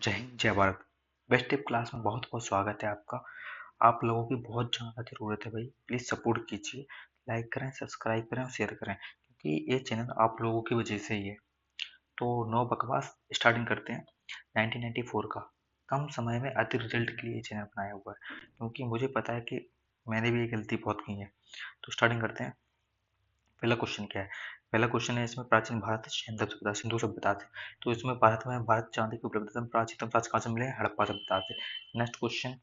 जय हिंद जय Bharat. Best tip class में बहुत बहुत स्वागत है आपका। आप लोगों की बहुत ज़्यादा ज़रूरत है भाई, प्लीज़ सपोर्ट कीजिए, लाइक करें, सब्सक्राइब करें और शेयर करें, क्योंकि ये चैनल आप लोगों की वजह से ही है। तो नो बकवास, स्टार्टिंग करते हैं 1994 का। कम समय में अधिक रिजल्ट के लिए ये चैनल बनाया हुआ है, क्योंकि मुझे पता है कि मैंने भी ये गलती बहुत की है। तो स्टार्टिंग करते हैं। पहला क्वेश्चन क्या है? पहला क्वेश्चन है इसमें प्राचीन भारत सिंधु सभ्यता से। तो इसमें भारत में भारत चांदी की उपलब्धता में प्राचीनतम प्राच्य कहाँ से मिले? हड़प्पा सभ्यता से। नेक्स्ट क्वेश्चन,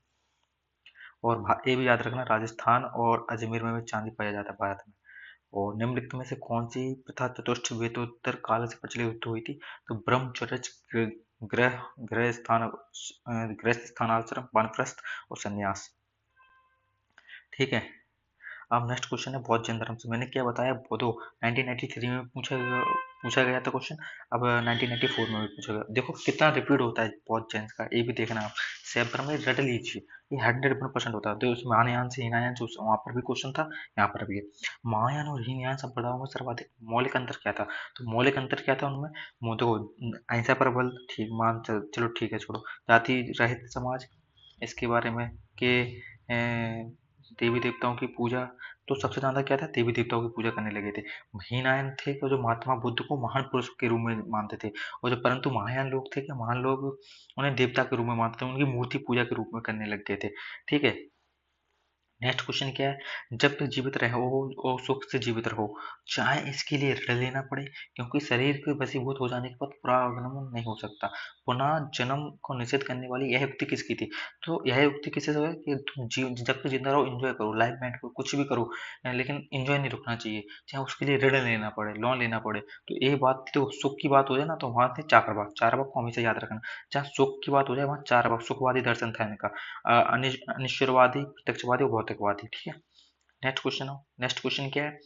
और ये भी याद रखना, राजस्थान और अजमेर में भी चांदी पाया जाता है भारत में। और निम्नलिखित में से कौन सी प्रथा चतुष्ट वेदोत्तर काल से प्रचलित हुई थी? तो ब्रह्मचर्य, ग्रह गृह स्थानाश्रम, वानप्रस्थ और संन्यास। ठीक है। अब नेक्स्ट क्वेश्चन है बौद्ध जैन धर्म से। मैंने क्या बताया, दो 1993 में पूछा गया था क्वेश्चन। अब 1994 में भी पूछा गया। देखो कितना रिपीट होता है बौद्ध जैन का, ये भी देखना आप। सेपर में रट लीजिए, ये 100% होता है। तो उसमें महायान से हीनयान से वहाँ पर भी क्वेश्चन था, यहाँ पर भी है। महायान और हीनयान संप्रदायों में सर्वाधिक मौलिक अंतर क्या था? तो मौलिक अंतर क्या था उनमें? देखो, अहिंसा पर बल, ठीक मान चलो ठीक है, छोड़ो। जाति रहित समाज, इसके बारे में कि देवी देवताओं की पूजा। तो सबसे ज्यादा क्या था, देवी देवताओं की पूजा करने लगे थे। हीनायन थे कि जो महात्मा बुद्ध को महान पुरुष के रूप में मानते थे, और जो परंतु महायान लोग थे कि महान लोग उन्हें देवता के रूप में मानते थे, उनकी मूर्ति पूजा के रूप में करने लग गए थे। ठीक है। नेक्स्ट क्वेश्चन क्या है? जब तक जीवित रहो और सुख से जीवित रहो, चाहे इसके लिए ऋण लेना पड़े, क्योंकि शरीर के वशीभूत हो जाने के बाद पुनरागमन नहीं हो सकता। पुनः जन्म को निषेध करने वाली यह युक्ति किसकी थी? तो यह युक्ति किससे है कि तुम जब तक जिंदा रहो एंजॉय करो, लाइफ में कुछ भी करो, लेकिन एंजॉय नहीं रुकना चाहिए, चाहे उसके लिए ऋण लेना पड़े, लोन लेना पड़े। तो ये बात थी। तो सुख की बात हो जाए ना, तो वहां थे चारवाक। चारवाक को हमेशा याद रखना। जहाँ सुख की बात हो जाए वहां चारवाक, सुखवादी दर्शन था इनका। अनिश्वरवादी, प्रत्यक्षवादी और भौतिकवादी। ठीक है। नेक्स्ट क्वेश्चन क्या है?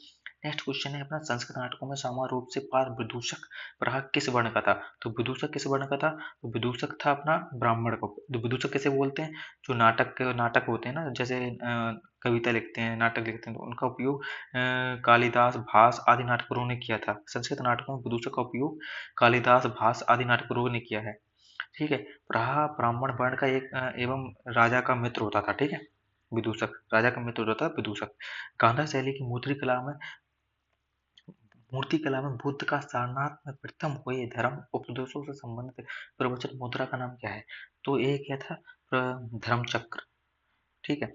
नेक्स्ट क्वेश्चन है अपना, संस्कृत नाटकों में समान रूप से पार विदूषक प्रहार किस वर्ण का था? तो विदूषक किस वर्ण का था? तो विदूषक था अपना ब्राह्मण को। तो विदूषक कैसे बोलते हैं? जो नाटक होते हैं ना, जैसे कविता लिखते हैं, नाटक लिखते हैं, तो उनका उपयोग कालिदास, भास आदि नाटककारों ने किया था। संस्कृत नाटकों में विदूषक का उपयोग कालिदास, भास आदि नाटककारों ने किया है। ठीक है। प्रहा ब्राह्मण वर्ण का एक एवं राजा का मित्र होता था। ठीक है। विदूषक राजा का मित्र होता था विदूषक। गांधार शैली की मूर्ति कला में बुद्ध का सारनाथ में प्रथम हुए धर्म उपदेशों से संबंधित प्रवचन मुद्रा का नाम क्या है? तो ये क्या था? धर्म चक्र। ठीक है।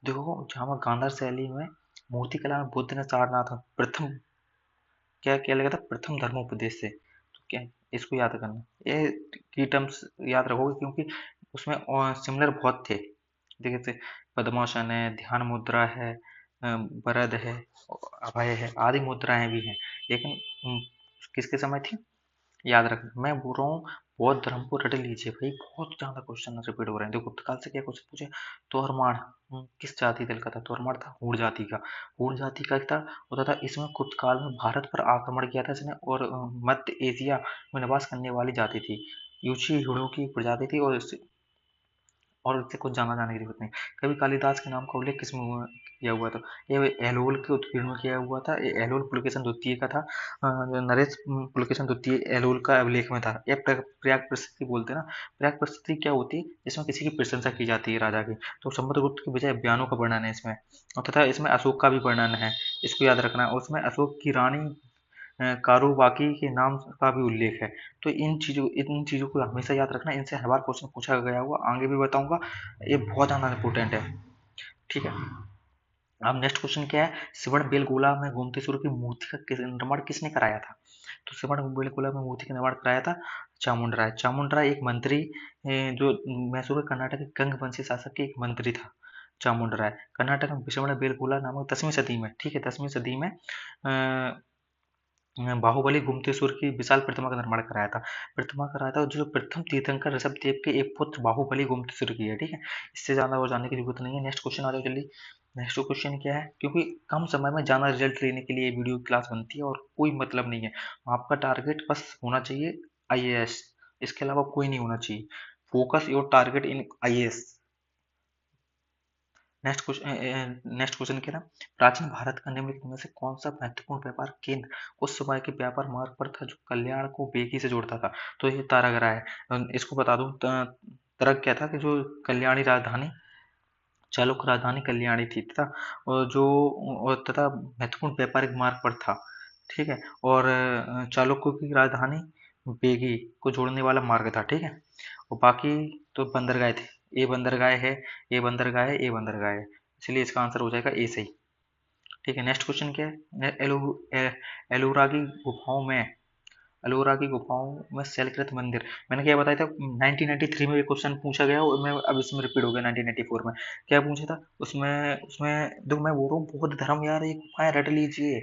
देखो, जहाँ गांधार शैली में मूर्ति कला में बुद्ध ने सारनाथ में प्रथम क्या क्या लगा था? प्रथम धर्मोपदेश से। तो क्या, इसको याद करना, ये की टर्म्स याद रखोगे, क्योंकि उसमें सिमिलर बहुत थे। जैसे पद्मासन है, ध्यान मुद्रा है, वरद है, अभय है, आदि मुद्राएं भी हैं। लेकिन किसके समय थी? याद रखना, मैं बोल रहा हूँ बौद्ध धर्म को रट लीजिए भाई, बहुत ज्यादा क्वेश्चन रिपीट हो रहे हैं। देखो गुप्तकाल से क्या क्वेश्चन पूछे? तोरमाण किस जाति दल का था? तोरमाण था हूण जाति का। हूण जाति का था, होता था। इसमें गुप्तकाल में भारत पर आक्रमण किया था इसने, और मध्य एशिया में निवास करने वाली जाति थी। यूची हुड़ों की प्रजाति थी, और इससे कुछ जाना जाने की जरूरत नहीं। कभी कालिदास के नाम का उल्लेख किसमें किया हुआ था? ये एलोल के उत्पीड़न में किया हुआ था। ये एलोल पुलकेशन द्वितीय का था। जो नरेश पुलकेशन द्वितीय एलोल का अभिलेख में था। ये प्रयाग प्रसिद्धि बोलते हैं ना। प्रयाग प्रसिद्धि क्या होती है? इसमें किसी की प्रशंसा की जाती है, राजा की। तो समुद्रगुप्त की बजाय बयानों का वर्णन है इसमें, और तथा इसमें अशोक का भी वर्णन है। इसको याद रखना। उसमें अशोक की रानी कारुबाकी के नाम का भी उल्लेख है। तो इन चीज़ों को हमेशा याद रखना, इनसे हर बार क्वेश्चन पूछा गया हुआ, आगे भी बताऊंगा। ये बहुत ज़्यादा इंपॉर्टेंट है। ठीक है। अब नेक्स्ट क्वेश्चन क्या है? सिवण बेलगोला में गोमतेश्वर की मूर्ति का निर्माण किसने कराया था? तो सिवण बेलगोला में मूर्ति का निर्माण कराया था चामुंडराय। चामुंडराय एक मंत्री, जो मैसूर के कर्नाटक के गंगवंशी शासक के एक मंत्री था। चामुंडराय कर्नाटक में सिवण बेलगोला नामक 10वीं सदी में, ठीक है, 10वीं सदी में बाहुबली गुप्तेश्वर की विशाल प्रतिमा का निर्माण कराया था, जो प्रथम तीर्थंकर ऋषभ देव के एक पुत्र बाहुबली गुप्तेश्वर की है। ठीक है। इससे ज्यादा और जानने की जरूरत नहीं है। नेक्स्ट क्वेश्चन आ जाओ जल्दी। नेक्स्ट क्वेश्चन क्या है? क्योंकि कम समय में ज्यादा रिजल्ट लेने के लिए वीडियो क्लास बनती है, और कोई मतलब नहीं है। आपका टारगेट बस होना चाहिए आईएएस, इसके अलावा कोई नहीं होना चाहिए। Focus your target in IAS. Next question क्या था, प्राचीन भारत का निम्नलिखित में से कौन सा महत्वपूर्ण व्यापार केंद्र उस समय के व्यापार मार्ग पर था जो कल्याण को बेगी से जोड़ता था? तो ये तारागढ़ है। इसको बता दूं, तरक क्या था कि जो कल्याणी राजधानी, चालुक्य राजधानी कल्याणी थी तथा तथा महत्वपूर्ण व्यापारिक मार्ग पर था। ठीक है। और चालुक्य की राजधानी बेगी को जोड़ने वाला मार्ग था। ठीक है। और बाकी तो बंदरगाह थे। ए बंदरगाह है, ए बंदरगाह है, ए बंदरगाह है, इसलिए इसका आंसर हो जाएगा ए सही। ठीक है। नेक्स्ट क्वेश्चन क्या है, एलोरा की गुफाओं में, एलोरा की गुफाओं में शैलकृत मंदिर, मैंने क्या बताया था 1993 में ये क्वेश्चन पूछा गया और मैं अब इसमें रिपीट हो गया 1994 में। क्या पूछा था उसमें उसमें देखो मैं बोल रहा हूँ बौद्ध धर्म यार, ये गुफाएं रट लीजिए।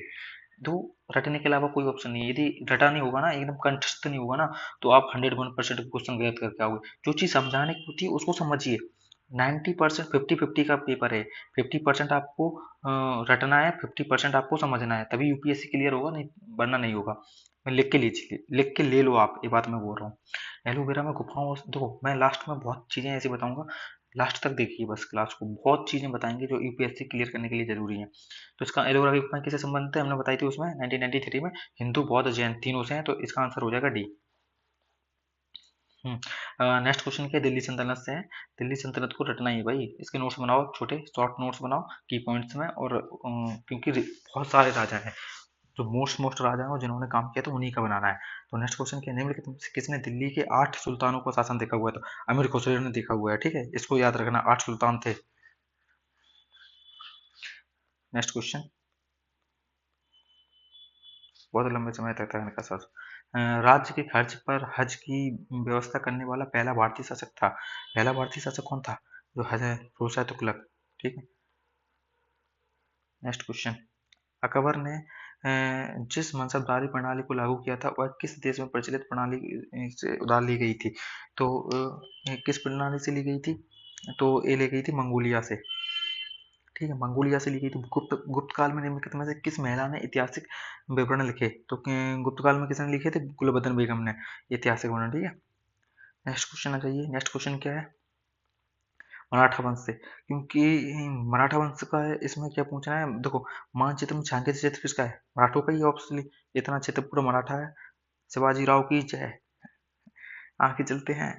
दो, रटने के अलावा कोई ऑप्शन नहीं है। यदि रटा नहीं होगा ना, एकदम कंठस्थ नहीं होगा ना, तो आप 101% क्वेश्चन गलत करके आओगे। जो चीज समझाने की होती है उसको समझिए। 90% 50-50 का पेपर है। 50% आपको रटना है, 50% आपको समझना है, तभी यूपीएससी क्लियर होगा, नहीं वरना नहीं होगा। मैं लिख के लीजिए, लिख के ले लो आप, ये बात मैं बोल रहा हूँ। एलोवेरा में गुफाओं, देखो मैं लास्ट में बहुत चीजें ऐसी बताऊंगा, लास्ट तक देखिए बस क्लास को, बहुत चीजें बताएंगे जो यूपीएससी क्लियर करने के लिए जरूरी है। तो इसका एलोवेरा की गुफाएं किससे संबंधित है, हमने बताई थी उसमें 1993 में, हिंदू बौद्ध जैन तीनों से हैं, तो इसका आंसर हो जाएगा डी। नेक्स्ट क्वेश्चन क्या है, दिल्ली सल्तनत से है। दिल्ली सल्तनत को रटना ही है भाई, इसके नोट्स बनाओ, छोटे शॉर्ट नोट्स बनाओ की पॉइंट्स में, और क्योंकि बहुत सारे राजा हैं, जो मोस्ट राजा हैं जिन्होंने काम किया था उन्हीं का बनाना है। तो नेक्स्ट क्वेश्चन क्या, निम्नलिखित में से किसने दिल्ली के 8 सुल्तानों का शासन देखा हुआ है? तो अमीर खुसरो ने देखा हुआ है। ठीक है, इसको याद रखना, 8 सुल्तान थे। नेक्स्ट क्वेश्चन, बहुत लंबे समय तक था इनका शासन। राज्य के खर्च पर हज की व्यवस्था करने वाला पहला भारतीय शासक था। पहला भारतीय शासक कौन था? जो हज है, रोसा तुगलक। ठीक है। नेक्स्ट क्वेश्चन, अकबर ने जिस मनसबदारी प्रणाली को लागू किया था वह किस देश में प्रचलित प्रणाली से उधार ली गई थी? तो किस प्रणाली से ली गई थी? तो ये ली गई थी मंगोलिया से। ठीक है, मंगोलिया से ली गई थी। गुप्त गुप्त काल में निम्नलिखित में से किस महिला ने ऐतिहासिक विवरण लिखे? तो गुप्त काल में किसने लिखे थे? गुलबदन बेगम ने ऐतिहासिक विवरण। ठीक है। नेक्स्ट क्वेश्चन आ जाइए। नेक्स्ट क्वेश्चन क्या है, मराठा वंश से, क्योंकि मराठा वंश का है, इसमें क्या पूछना है देखो, मानचित्र में छायांकित क्षेत्र किसका है? मराठों का ही ऑब्वियसली, इतना क्षेत्र पूरा मराठा है। शिवाजी राव की जय। आगे चलते हैं,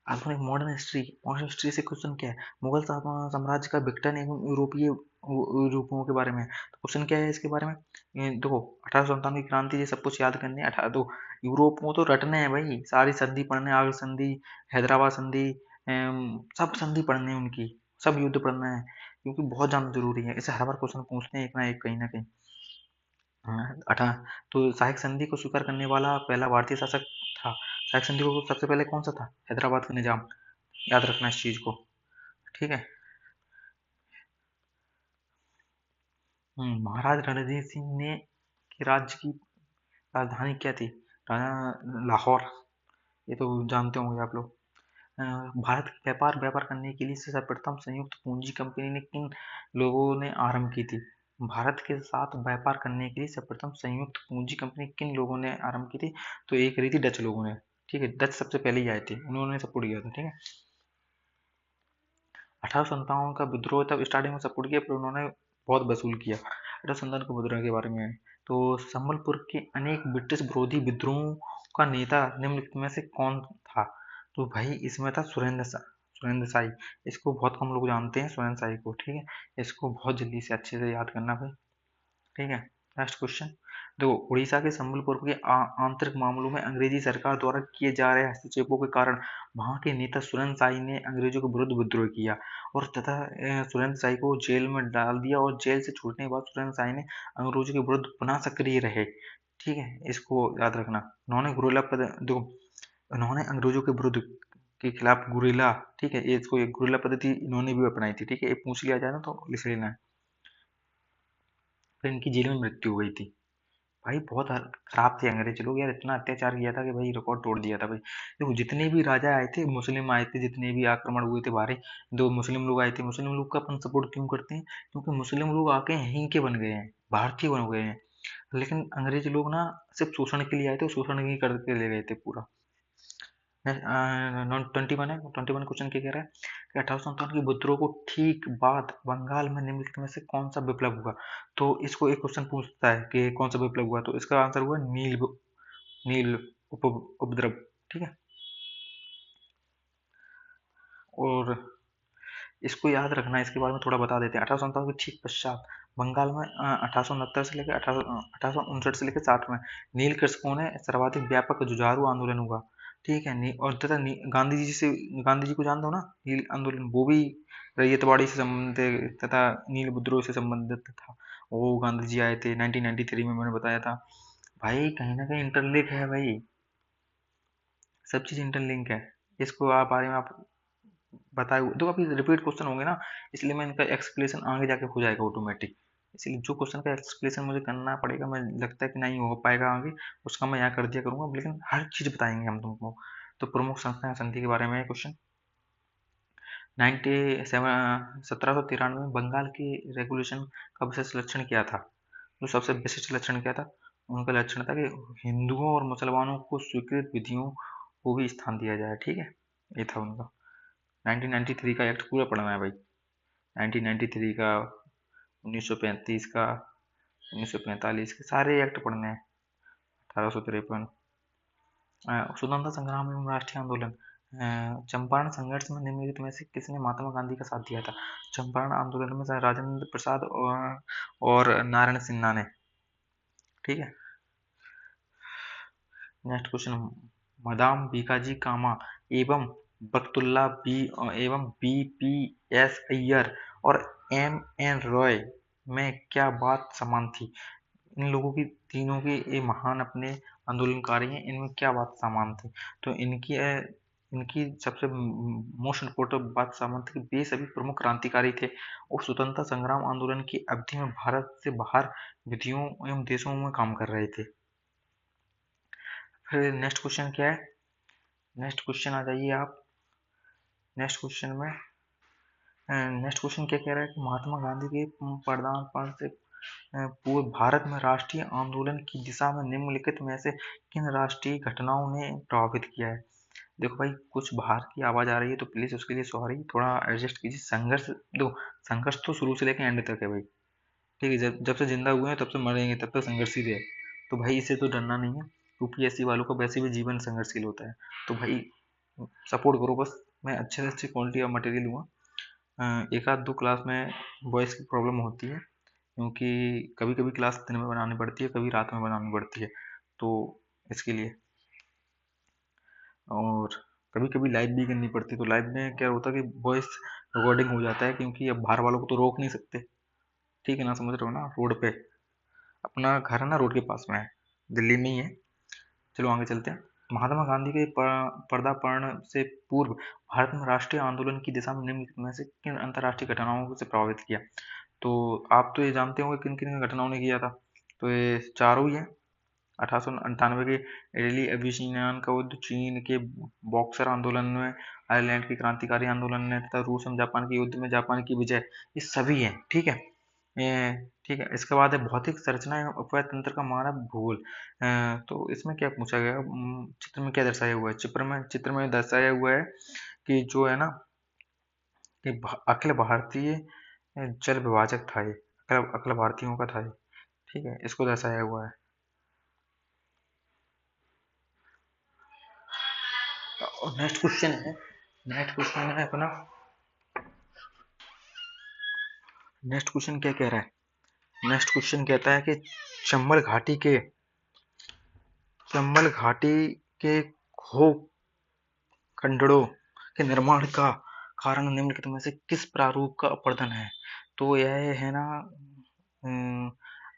आधुनिक मॉडर्न हिस्ट्री से क्वेश्चन क्या है, मुगल साम्राज्य का विघटन एवं यूरोपीय रूपों के बारे में। तो क्वेश्चन क्या है इसके बारे में, देखो 1897 की क्रांति, ये सब कुछ याद करने, दो यूरोप में तो रटने हैं भाई, सारी संधि पढ़ने, आर्य संधि, हैदराबाद संधि, सब संधि पढ़ने हैं उनकी, सब युद्ध पढ़ना है, क्योंकि बहुत जानना जरूरी है, इसे हर बार क्वेश्चन पूछते हैं एक ना एक, कहीं ना कहीं। अठा तो सहायक संधि को स्वीकार करने वाला पहला भारतीय शासक था। सहायक संधि को सबसे पहले कौन सा था? हैदराबाद का निजाम, याद रखना इस चीज को। ठीक है। महाराज रणजीत सिंह ने के राज्य की राजधानी क्या थी? लाहौर, ये तो जानते होंगे आप लोग। भारत के व्यापार व्यापार करने के लिए सर्वप्रथम संयुक्त पूंजी कंपनी ने किन लोगों ने आरंभ की थी? भारत के साथ व्यापार करने के लिए सर्वप्रथम संयुक्त पूंजी कंपनी किन लोगों ने आरंभ की थी? तो एक करी थी डच लोगों ने। ठीक है, डच सबसे पहले ही आए थे, उन्होंने सपोर्ट किया था। ठीक है। 1857 का विद्रोह तब स्टार्टिंग में सपोर्ट किया, पर उन्होंने बहुत वसूल किया। 1857 के विद्रोह के बारे में है। तो संबलपुर के अनेक ब्रिटिश विरोधी विद्रोहों का नेता निम्नलिखित में से कौन था? तो भाई इसमें था सुरेंद्र शाही। इसको बहुत कम लोग जानते हैं सुरेंद्र शाही को। ठीक है, इसको बहुत जल्दी से अच्छे से याद करना भाई। ठीक है। नेक्स्ट क्वेश्चन, देखो उड़ीसा के संबलपुर के आंतरिक मामलों में अंग्रेजी सरकार द्वारा किए जा रहे हस्तक्षेपों के कारण वहां के नेता सुरेंद्र शाही ने अंग्रेजों के विरुद्ध विद्रोह किया, और तथा सुरेंद्र शाही को जेल में डाल दिया, और जेल से छूटने के बाद सुरेंद्र शाही ने अंग्रेजों के विरुद्ध पुनः सक्रिय रहे। ठीक है, इसको याद रखना। उन्होंने गुरिल्ला पद देखो, उन्होंने अंग्रेजों के विरुद्ध के खिलाफ गुरिल्ला, ठीक है, ये इसको एक गुरिल्ला पद्धति इन्होंने भी अपनाई थी। ठीक है, ये पूछ लिया जाए ना तो लिख लेना है। फिर इनकी जेल में मृत्यु हो गई थी। भाई बहुत खराब थे अंग्रेज लोग यार, इतना अत्याचार किया था कि भाई रिकॉर्ड तोड़ दिया था भाई। देखो जितने भी राजा आए थे, मुस्लिम आए थे, जितने भी आक्रमण हुए थे बाहरी, दो मुस्लिम लोग आए थे, मुस्लिम लोग का अपन सपोर्ट क्यों करते हैं? क्योंकि मुस्लिम लोग आके यहीं के बन गए हैं, भारतीय बन गए हैं। लेकिन अंग्रेज लोग ना सिर्फ शोषण के लिए आए थे, शोषण ही करके ले गए थे पूरा। 21 है। 21 क्वेश्चन क्या कह रहा है कि 1857 के विद्रोह को ठीक बाद बंगाल में निम्नलिखित में से कौन सा विप्लव हुआ। तो इसको एक क्वेश्चन पूछता है कि कौन सा विप्लव हुआ, तो इसका आंसर हुआ नील उपद्रव। ठीक है, और इसको याद रखना, इसके बारे में थोड़ा बता देते हैं। 1857 के ठीक पश्चात बंगाल में 1869 से लेकर 1859 से लेकर 60 में नील कृषकों ने सर्वाधिक व्यापक जुझारू आंदोलन हुआ। ठीक है, और तथा गांधी जी को जानते हो ना, नील आंदोलन वो भी रैयतवाड़ी से संबंधित तथा नील विद्रोह से संबंधित था। वो गांधी जी आए थे 1993 में, मैंने बताया था। भाई कहीं ना कहीं इंटरलिंक है भाई, सब चीज इंटरलिंक है। इसको आप बारे में आप बताए हुए, तो अभी रिपीट क्वेश्चन होंगे ना, इसलिए मैं इनका एक्सप्लेनेशन आगे जाके हो जाएगा ऑटोमेटिक। इसलिए जो क्वेश्चन का एक्सप्लेनेशन मुझे करना पड़ेगा, मैं लगता है कि नहीं हो पाएगा आगे, उसका मैं यहाँ कर दिया करूंगा, लेकिन हर चीज बताएंगे हम तुमको। तो प्रमुख संस्थाएं संधि के बारे में क्वेश्चन 1793 में बंगाल की रेगुलेशन का विशेष लक्षण क्या था। जो सबसे विशिष्ट लक्षण क्या था, उनका लक्षण था कि हिंदुओं और मुसलमानों को स्वीकृत विधियों को भी स्थान दिया जाए। ठीक है, ये था उनका। 1993 का एक्ट पूरा पढ़ना है भाई, 1993 का, 1935 का, 1945 के सारे एक्ट पढ़ने हैं। 1853 स्वतंत्रता संग्राम एवं राष्ट्रीय आंदोलन। चंपारण संघर्ष में निम्नलिखित में से किसने महात्मा गांधी का साथ दिया था। चंपारण आंदोलन में राजेंद्र प्रसाद और नारायण सिन्हा ने। ठीक है, नेक्स्ट क्वेश्चन, मदाम बीकाजी कामा एवं बख्तुल्ला बी एवं बीपीएस अय्यर और एमएन रॉय में क्या बात समान थी। इन लोगों की, तीनों के ये महान अपने आंदोलनकारी हैं, इनमें क्या बात समान थी। तो इनकी सबसे मोस्ट इम्पोर्टेंट बात समान थी कि वे सभी प्रमुख क्रांतिकारी थे और स्वतंत्रता संग्राम आंदोलन की अवधि में भारत से बाहर विधियों एवं देशों में काम कर रहे थे। फिर नेक्स्ट क्वेश्चन क्या है, नेक्स्ट क्वेश्चन आ जाइए आप। नेक्स्ट क्वेश्चन में नेक्स्ट क्वेश्चन क्या कह रहा है कि महात्मा गांधी के पदार्पण से पूर्व भारत में राष्ट्रीय आंदोलन की दिशा में निम्नलिखित में से किन राष्ट्रीय घटनाओं ने प्रभावित किया है। देखो भाई, कुछ बाहर की आवाज आ रही है तो प्लीज उसके लिए सॉरी, थोड़ा एडजस्ट कीजिए। संघर्ष, दो संघर्ष तो शुरू से लेकर एंड तक है भाई। ठीक है, जब जब से जिंदा हुए हैं तब से मरेंगे, तब तक संघर्ष ही है। तो भाई इससे तो डरना नहीं है, यूपीएससी वालों का वैसे भी जीवन संघर्षशील होता है। तो भाई सपोर्ट करो बस, मैं अच्छे से अच्छी क्वालिटी ऑफ मटेरियल दूंगा। एक आध दो क्लास में वॉइस की प्रॉब्लम होती है, क्योंकि कभी कभी क्लास दिन में बनानी पड़ती है, कभी रात में बनानी पड़ती है, तो इसके लिए। और कभी कभी लाइव भी करनी पड़ती है, तो लाइव में क्या होता है कि वॉइस रिकॉर्डिंग हो जाता है, क्योंकि अब बाहर वालों को तो रोक नहीं सकते। ठीक है ना, समझ रहे हो ना। रोड पे अपना घर है ना, रोड के पास में है, दिल्ली में ही है। चलो आगे चलते हैं। महात्मा गांधी के पदार्पण से पूर्व भारत में राष्ट्रीय आंदोलन की दिशा में निम्नलिखित में से किन अंतर्राष्ट्रीय घटनाओं से प्रभावित किया। तो आप तो ये जानते होंगे किन किन घटनाओं ने किया था। तो ये चारों ही है। 1898 के इटली अबिसिनियन का युद्ध, चीन के बॉक्सर आंदोलन में, आयरलैंड के क्रांतिकारी आंदोलन ने, तथा रूस एवं जापान के युद्ध में जापान की विजय, ये सभी है। ठीक है, ठीक है। इसके बाद है भौतिक संरचना एवं अपव्यय तंत्र का मानव भूगोल। तो इसमें क्या पूछा गया, चित्र में क्या दर्शाया हुआ है। चित्र में दर्शाया हुआ है कि जो है ना, कि अखिल भारतीय जल विभाजक था ये, अखिल अखिल भारतीयों का था ये। ठीक है, इसको दर्शाया हुआ है। और नेक्स्ट क्वेश्चन है अपना। नेक्स्ट क्वेश्चन क्या कह रहा है, नेक्स्ट क्वेश्चन कहता है कि चंबल घाटी के चंबल घाटी के खो खंडरों के निर्माण का कारण निम्नलिखित में से किस प्रारूप का अपर्दन है। तो यह है ना,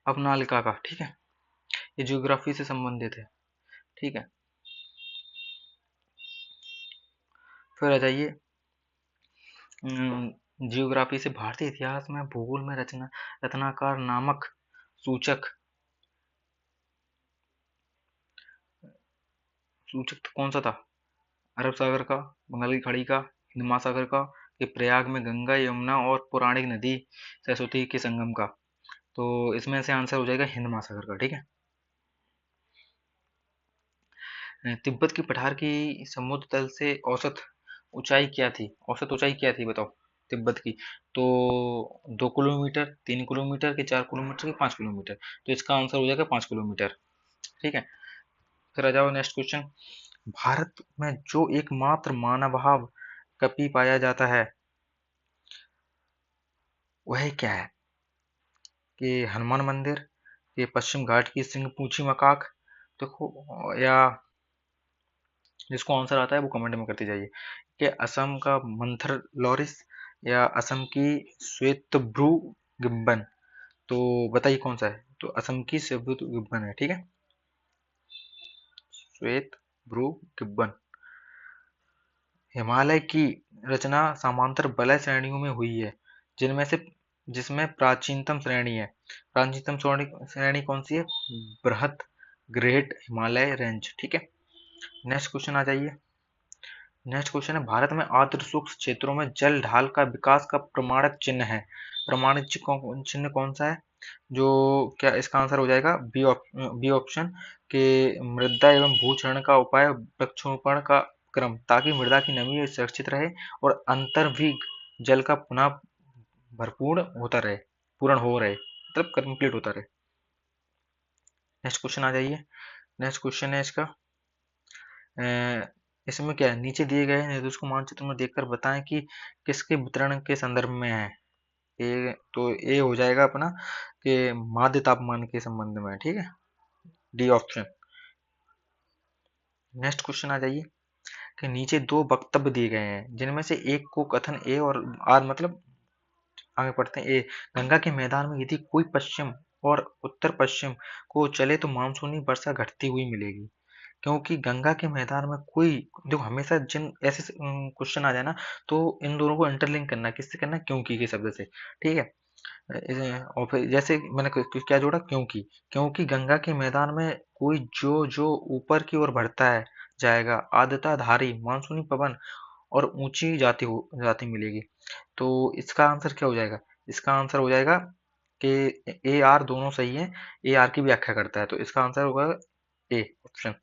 अपनालिका का। ठीक है, ये ज्योग्राफी से संबंधित है। ठीक है, फिर आ जाइए जियोग्राफी से, भारतीय इतिहास में भूगोल में रत्नाकर नामक सूचक सूचक कौन सा था। अरब सागर का, बंगाल की खाड़ी का, हिंद महासागर का, कि प्रयाग में गंगा यमुना और पौराणिक नदी सरस्वती के संगम का। तो इसमें से आंसर हो जाएगा हिंद महासागर का। ठीक है, तिब्बत की पठार की समुद्र तल से औसत ऊंचाई क्या थी? औसत ऊंचाई क्या थी बताओ तिब्बत की? तो 2 किलोमीटर, 3 किलोमीटर के, 4 किलोमीटर के, 5 किलोमीटर। तो इसका आंसर हो जाएगा 5 किलोमीटर। ठीक है, फिर आ जाओ नेक्स्ट क्वेश्चन। भारत में जो एकमात्र मानवहाव कपि पाया जाता है वह क्या है? कि हनुमान मंदिर, कि पश्चिम घाट की सिंहपूंछी मकाक, देखो, या जिसको आंसर आता है वो कमेंट में करते जाइए, कि असम का मंथर लॉरिस, या असम की श्वेतभ्रू गिब्बन। तो बताइए कौन सा है? तो असम की श्वेतभ्रू गिब्बन है। ठीक है, श्वेतभ्रू गिब्बन। हिमालय की रचना समांतर वलय श्रेणियों में हुई है, जिनमें से जिसमें प्राचीनतम श्रेणी है। प्राचीनतम श्रेणी श्रेणी कौन सी है? बृहत ग्रेट हिमालय रेंज। ठीक है, नेक्स्ट क्वेश्चन आ जाइए। नेक्स्ट क्वेश्चन है, भारत में आर्द्र शुष्क क्षेत्रों में जल ढाल का विकास का प्रमाणक चिन्ह है। प्रमाणित चिन्ह कौन सा है? जो क्या इसका आंसर हो जाएगा बी ऑप्शन के मृदा एवं भूचरण का उपाय, वृक्षारोपण का क्रम, ताकि मृदा की नमी सुरक्षित रहे और अंतर्भीग जल का पुनः भरपूर होता रहे, पूर्ण हो रहे, मतलब कंप्लीट होता रहे। नेक्स्ट क्वेश्चन आ जाइए। नेक्स्ट क्वेश्चन है इसका, इसमें क्या है, नीचे दिए गए निर्देशों को मानचित्र में देखकर बताएं कि किसके वितरण के संदर्भ में है। ए तो ए हो जाएगा अपना कि माध्य तापमान के संबंध में। ठीक है, डी ऑप्शन। नेक्स्ट क्वेश्चन आ जाइए, कि नीचे दो वक्तव्य दिए गए हैं, जिनमें से एक को कथन ए और आर, मतलब आगे पढ़ते हैं। ए, गंगा के मैदान में यदि कोई पश्चिम और उत्तर पश्चिम को चले तो मानसूनी वर्षा घटती हुई मिलेगी, क्योंकि गंगा के मैदान में कोई, देखो हमेशा जिन ऐसे क्वेश्चन आ जाए ना, तो इन दोनों को इंटरलिंक करना है। किससे करना है? क्योंकि के शब्द से। ठीक है, और फिर जैसे मैंने क्या जोड़ा? क्योंकि, क्योंकि गंगा के मैदान में कोई जो जो ऊपर की ओर बढ़ता है जाएगा, आर्द्रता धारी मानसूनी पवन और ऊंची जाती मिलेगी। तो इसका आंसर क्या हो जाएगा? इसका आंसर हो जाएगा कि ए आर दोनों सही है, ए आर की व्याख्या करता है, तो इसका आंसर होगा ए ऑप्शन।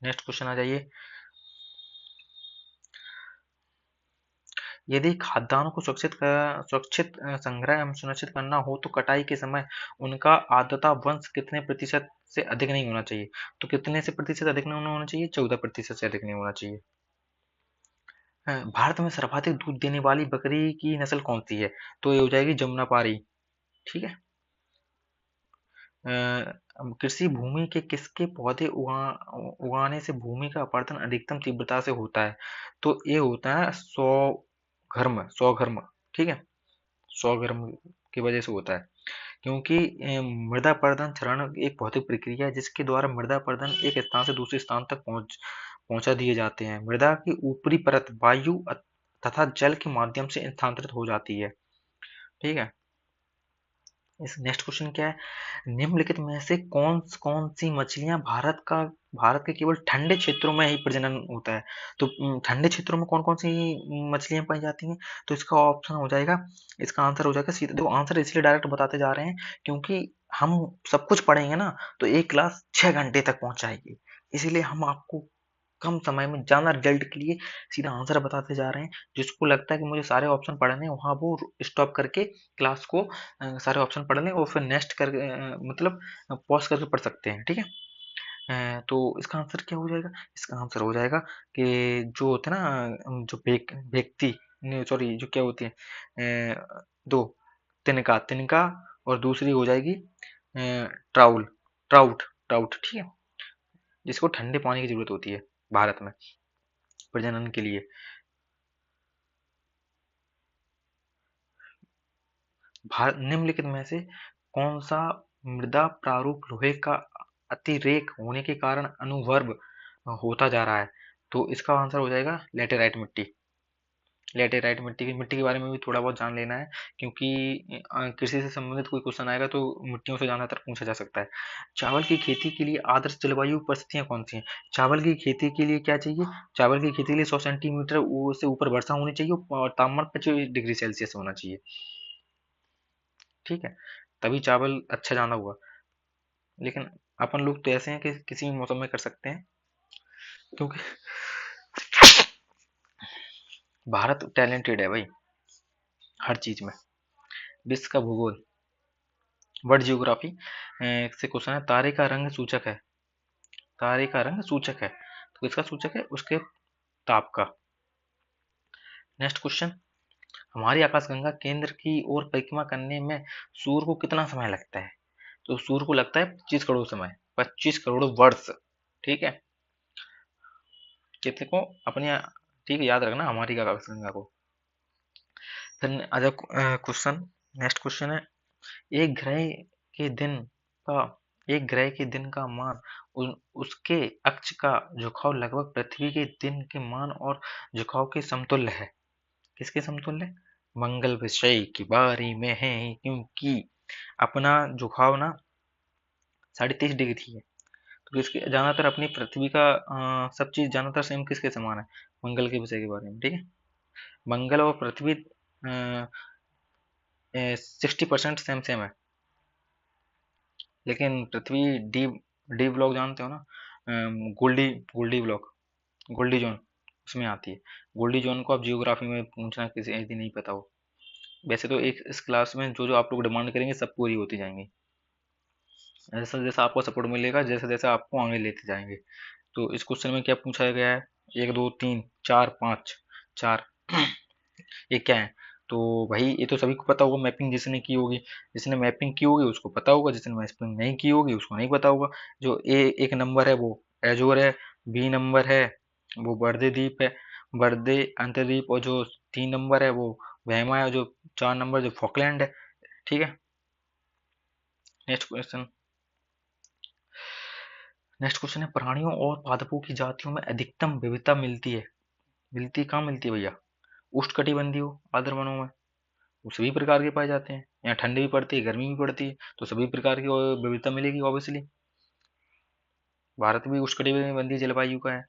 नेक्स्ट क्वेश्चन आ जाइए। यदि खाद्यान्नों को सुरक्षित संग्रह एवं सुनिश्चित करना हो तो कटाई के समय उनका आर्द्रता वंश कितने प्रतिशत से अधिक नहीं होना चाहिए? तो कितने से प्रतिशत अधिक नहीं होना चाहिए? 14% से अधिक नहीं होना चाहिए। भारत में सर्वाधिक दूध देने वाली बकरी की नस्ल कौन सी है? तो ये हो जाएगी जमुनापारी। ठीक है, कृषि भूमि के किसके पौधे उगाने से भूमि का अपरदन अधिकतम तीव्रता से होता है? तो ये होता है सौघर्म। ठीक है, सौगर्म की वजह से होता है, क्योंकि मृदा अपरदन क्षरण एक भौतिक प्रक्रिया है जिसके द्वारा मृदा अपरदन एक स्थान से दूसरे स्थान तक पहुंचा दिए जाते हैं। मृदा की ऊपरी परत वायु तथा जल के माध्यम से स्थानांतरित हो जाती है। ठीक है, इस नेक्स्ट क्वेश्चन क्या है, निम्नलिखित में से कौन कौन सी मछलियां भारत के केवल ठंडे क्षेत्रों में ही प्रजनन होता है? तो ठंडे क्षेत्रों में कौन कौन सी मछलियां पाई जाती हैं? तो इसका ऑप्शन हो जाएगा, इसका आंसर हो जाएगा सीधा। देखो आंसर इसलिए डायरेक्ट बताते जा रहे हैं क्योंकि हम सब कुछ पढ़ेंगे ना, तो एक क्लास 6 घंटे तक पहुंचाएगी, इसीलिए हम आपको कम समय में ज्यादा रिजल्ट के लिए सीधा आंसर बताते जा रहे हैं। जिसको लगता है कि मुझे सारे ऑप्शन पढ़ने हैं, वहां वो स्टॉप करके क्लास को सारे ऑप्शन पढ़ लें और फिर नेक्स्ट कर मतलब पॉज करके पढ़ सकते हैं। ठीक है, तो इसका आंसर क्या हो जाएगा? इसका आंसर हो जाएगा कि जो होते हैं ना, जो व्यक्ति, सॉरी, जो क्या होती है, दो, तिनका तिनका, और दूसरी हो जाएगी ट्राउल ट्राउट ट्राउट। ठीक है, जिसको ठंडे पानी की जरूरत होती है भारत में प्रजनन के लिए। भारत निम्नलिखित में से कौन सा मृदा प्रारूप लोहे का अतिरेक होने के कारण अनुवर्ब होता जा रहा है? तो इसका आंसर हो जाएगा लेटेराइट मिट्टी। लेटेराइट मिट्टी के बारे में भी थोड़ा बहुत जान लेना है, क्योंकि कृषि से संबंधित कोई क्वेश्चन आएगा तो मिट्टियों से ज्यादातर पूछा जा सकता है। चावल की खेती के लिए आदर्श जलवायु परिस्थितियां कौन सी हैं? चावल की खेती के लिए क्या चाहिए? चावल की खेती के लिए 100 सेंटीमीटर से ऊपर वर्षा होनी चाहिए और तापमान 25 डिग्री सेल्सियस होना चाहिए। ठीक है, तभी चावल अच्छा जाना हुआ। लेकिन अपन लोग तो ऐसे हैं कि किसी भी मौसम में कर सकते हैं। क्योंकि भारत टैलेंटेड है भाई हर चीज में। विश्व का भूगोल, वर्ल्ड जियोग्राफी से क्वेश्चन है, तारे का रंग सूचक है, तारे का रंग सूचक है, तो किसका सूचक है? उसके ताप का। नेक्स्ट क्वेश्चन, हमारी आकाशगंगा केंद्र की ओर परिक्रमा करने में सूर्य को कितना समय लगता है? तो सूर्य को लगता है 25 करोड़ समय, 25 करोड़ वर्ष। ठीक है, कितने को अपने, ठीक है, याद रखना हमारी आकाशगंगा को। फिर अगला क्वेश्चन, नेक्स्ट क्वेश्चन है, एक ग्रह के दिन का एक ग्रह के दिन का मान उसके अक्ष का झुकाव लगभग पृथ्वी के दिन के मान और झुकाव के समतुल्य है। किसके समतुल्य? मंगल विषय की बारी में है, क्योंकि अपना झुकाव ना 23.5 डिग्री है। तो इसके ज्यादातर अपनी पृथ्वी का सब चीज ज्यादातर सेम किसके समान है? मंगल के विषय के बारे में। ठीक है, मंगल और पृथ्वी 60% सेम सेम है, लेकिन पृथ्वी डी डी ब्लॉक जानते हो ना, गोल्डी गोल्डी ब्लॉक, गोल्डी जोन, उसमें आती है। गोल्डी जोन को आप जियोग्राफी में पूछना किसी यदि नहीं पता हो। वैसे तो एक इस क्लास में जो जो आप लोग डिमांड करेंगे सब पूरी होती जाएंगी, जैसा जैसा आपको सपोर्ट मिलेगा, जैसे जैसा आपको आगे लेते जाएंगे। तो इस क्वेश्चन में क्या पूछा गया है? 1 2 3 4 5, चार ये क्या है? तो भाई ये तो सभी को पता होगा, मैपिंग जिसने की होगी, जिसने मैपिंग की होगी उसको पता होगा, जिसने मैपिंग नहीं की होगी उसको नहीं पता होगा। जो एक नंबर है वो एजोर है, बी नंबर है वो बर्दे द्वीप है, बर्दे अंतर्द्वीप, और जो 3 नंबर है वो वहमा है, जो 4 नंबर जो फॉकलैंड है। ठीक है, नेक्स्ट क्वेश्चन, नेक्स्ट क्वेश्चन है, प्राणियों और पादपों की जातियों में अधिकतम विविधता मिलती है, मिलती कहाँ मिलती है भैया? उष्णकटिबंधीय आर्द्र वनों में, वो सभी प्रकार के पाए जाते हैं। यहाँ ठंडी भी पड़ती है, गर्मी भी पड़ती है, तो सभी प्रकार की विविधता मिलेगी ऑब्वियसली। भारत भी उष्णकटिबंधीय जलवायु का है।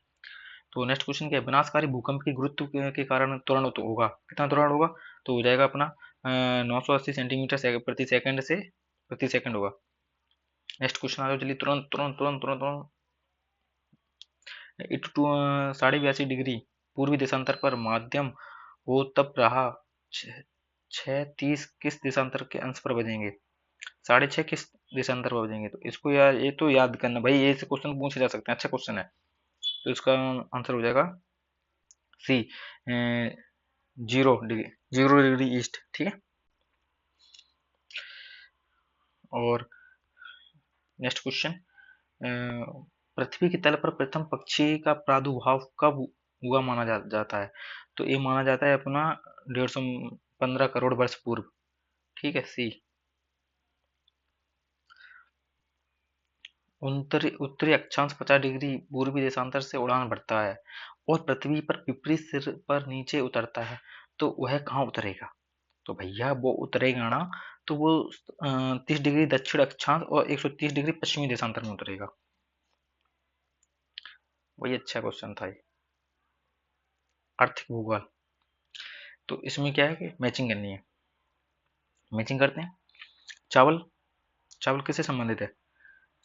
तो नेक्स्ट क्वेश्चन क्या है, विनाशकारी भूकंप के गुरुत्व के कारण त्वरण तो होगा, कितना त्वरण होगा? तो हो जाएगा अपना 980 सेंटीमीटर प्रति सेकंड से प्रति सेकंड होगा। नेक्स्ट क्वेश्चन आ जाओ जल्दी, तुरंत तुरंत तुरंत तुरंत तुरंत। 82.82 डिग्री पूर्वी देशांतर पर माध्यम हो तब रहा 6:30 किस देशांतर के अंश पर बजेंगे? 6:30 किस देशांतर पर बजेंगे? तो इसको यार ये तो याद करना भाई, ये से क्वेश्चन पूछे जा सकते हैं, अच्छा क्वेश्चन है। तो इसका आंसर हो जाएगा सी, 0 डिग्री, 0 डिग्री ईस्ट। ठीक है, और नेक्स्ट क्वेश्चन, पृथ्वी की तल पर प्रथम पक्षी का प्रादुर्भाव कब हुआ माना जाता है? तो ये माना जाता है अपना 150 15 करोड़ वर्ष पूर्व। ठीक है, सी। उत्तरी अक्षांश 50 डिग्री पूर्वी देशांतर से उड़ान भरता है और पृथ्वी पर विपरीत सिर पर नीचे उतरता है, तो वह कहाँ उतरेगा? तो भैया वो उतरेगा ना, तो वो 30 डिग्री दक्षिण अक्षांश और 130 डिग्री पश्चिमी देशांतर में उतरेगा। वही अच्छा क्वेश्चन था ये, आर्थिक भूगोल। तो इसमें क्या है कि मैचिंग करनी है, मैचिंग करते हैं। चावल, चावल किससे संबंधित है?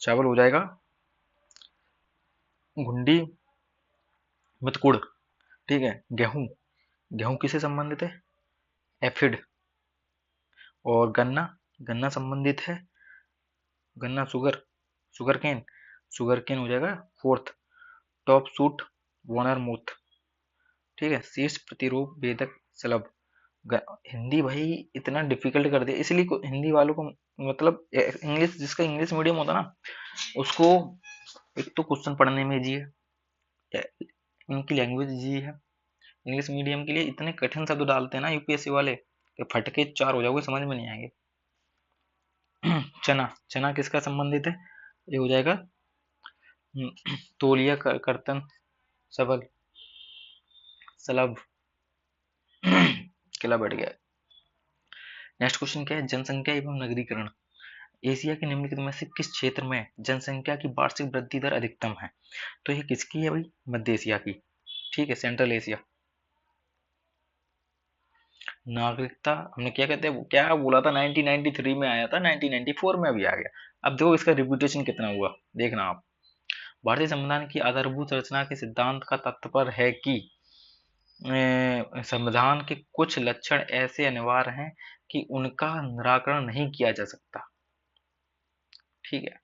चावल हो जाएगा घुंडी मितकुड़। ठीक है, गेहूं, गेहूं किससे संबंधित है? एफिड। और गन्ना, गन्ना संबंधित है गन्ना sugar, sugar cane, sugar cane हो जाएगा फोर्थ। टॉप सूट वॉनर मूथ। ठीक है, शीर्ष प्रतिरूप वेदक शलभ। हिंदी भाई इतना डिफिकल्ट कर दिया, इसलिए हिंदी वालों को, मतलब इंग्लिश, जिसका इंग्लिश मीडियम होता ना उसको एक तो क्वेश्चन पढ़ने में जी है, उनकी लैंग्वेज जी है। इंग्लिश मीडियम के लिए इतने कठिन शब्द डालते हैं ना यूपीएससी वाले कि फटके चार हो जाओगे, समझ में नहीं आएंगे। चना, चना किसका संबंधित है? ये हो जाएगा तोलिया कर्तन सबल सलभ। किला बैठ गया। नेक्स्ट क्वेश्चन क्या है, जनसंख्या एवं नगरीकरण। एशिया के निम्नलिखित में से किस क्षेत्र में जनसंख्या की वार्षिक वृद्धि दर अधिकतम है? तो ये किसकी है भाई? मध्य एशिया की। ठीक है, सेंट्रल एशिया। नागरिकता हमने क्या कहते हैं, क्या बोला था, 1993 में आया था, 1994 में अभी आ गया। अब देखो इसका रिपीटेशन कितना हुआ, देखना आप। भारतीय संविधान की आधारभूत रचना के सिद्धांत का तात्पर्य है कि संविधान के कुछ लक्षण ऐसे अनिवार्य हैं कि उनका निराकरण नहीं किया जा सकता। ठीक है।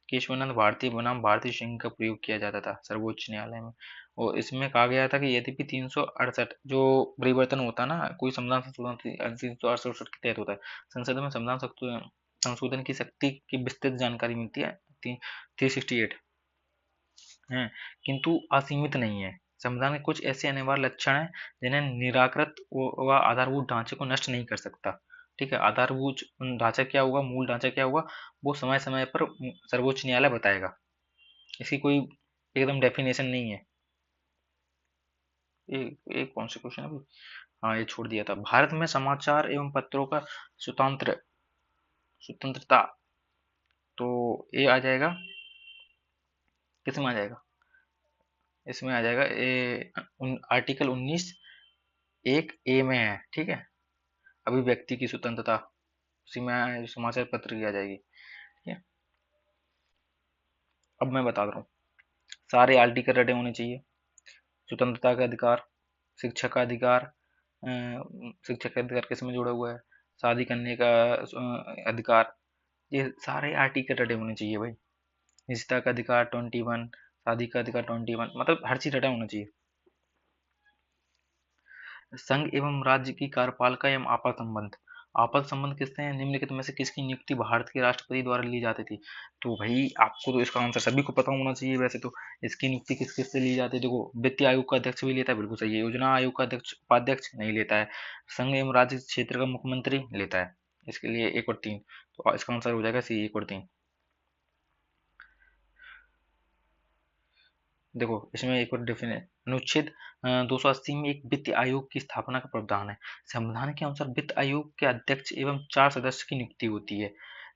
केशवानंद भारती बनाम भारतीय सिंह का प्रयोग किया जाता था सर्वोच्च न्यायालय में, और इसमें कहा गया था कि यद्यपि 368 जो परिवर्तन होता है ना, कोई संविधान संशोधन 368 के तहत होता है, संसद में संविधान संशोधन की शक्ति की विस्तृत जानकारी मिलती है 368 है, किंतु असीमित नहीं है। संविधान के कुछ ऐसे अनिवार्य लक्षण हैं जिन्हें निराकृत व आधारभूत ढांचे को नष्ट नहीं कर सकता। ठीक है, आधारभूत ढांचा क्या होगा, मूल ढांचा क्या होगा, वो समय समय पर सर्वोच्च न्यायालय बताएगा। इसकी कोई एकदम डेफिनेशन नहीं है। एक कौन सा क्वेश्चन अभी, हाँ ये छोड़ दिया था। भारत में समाचार एवं पत्रों का स्वतंत्रता, तो ये आ जाएगा, किस में आ जाएगा, इसमें आ जाएगा आर्टिकल 19 एक ए में है। ठीक है, अभिव्यक्ति की स्वतंत्रता, उसी में समाचार पत्र की आ जाएगी। ठीक है, अब मैं बता रहा हूँ, सारे आर्टिकल रटे होने चाहिए। स्वतंत्रता का अधिकार, शिक्षा का अधिकार, शिक्षा का अधिकार किस में जुड़ा हुआ है, शादी करने का अधिकार, ये सारे आर्टिकल रटे होने चाहिए भाई। निजता का अधिकार 21, शादी का अधिकार 21, मतलब हर चीज रटा होना चाहिए। संघ एवं राज्य की कार्यपालिका एवं आपात संबंध, आपात संबंध किससे हैं, निम्नलिखित में से किसकी नियुक्ति भारत के राष्ट्रपति द्वारा ली जाती थी। तो भाई आपको तो इसका आंसर सभी को पता होना चाहिए वैसे तो। इसकी नियुक्ति किस किस से ली जाती है, देखो वित्त आयोग का अध्यक्ष भी लेता है, बिल्कुल सही है। योजना आयोग का अध्यक्ष उपाध्यक्ष नहीं लेता है। संघ एवं राज्य क्षेत्र का मुख्यमंत्री लेता है। इसके लिए 1 और 3, तो इसका आंसर हो जाएगा सी 1 और 3। देखो इसमें एक और अनुच्छेद 280 में एक वित्त आयोग की स्थापना का प्रावधान है। संविधान के अनुसार वित्त आयोग के अध्यक्ष एवं 4 सदस्य की नियुक्ति होती है।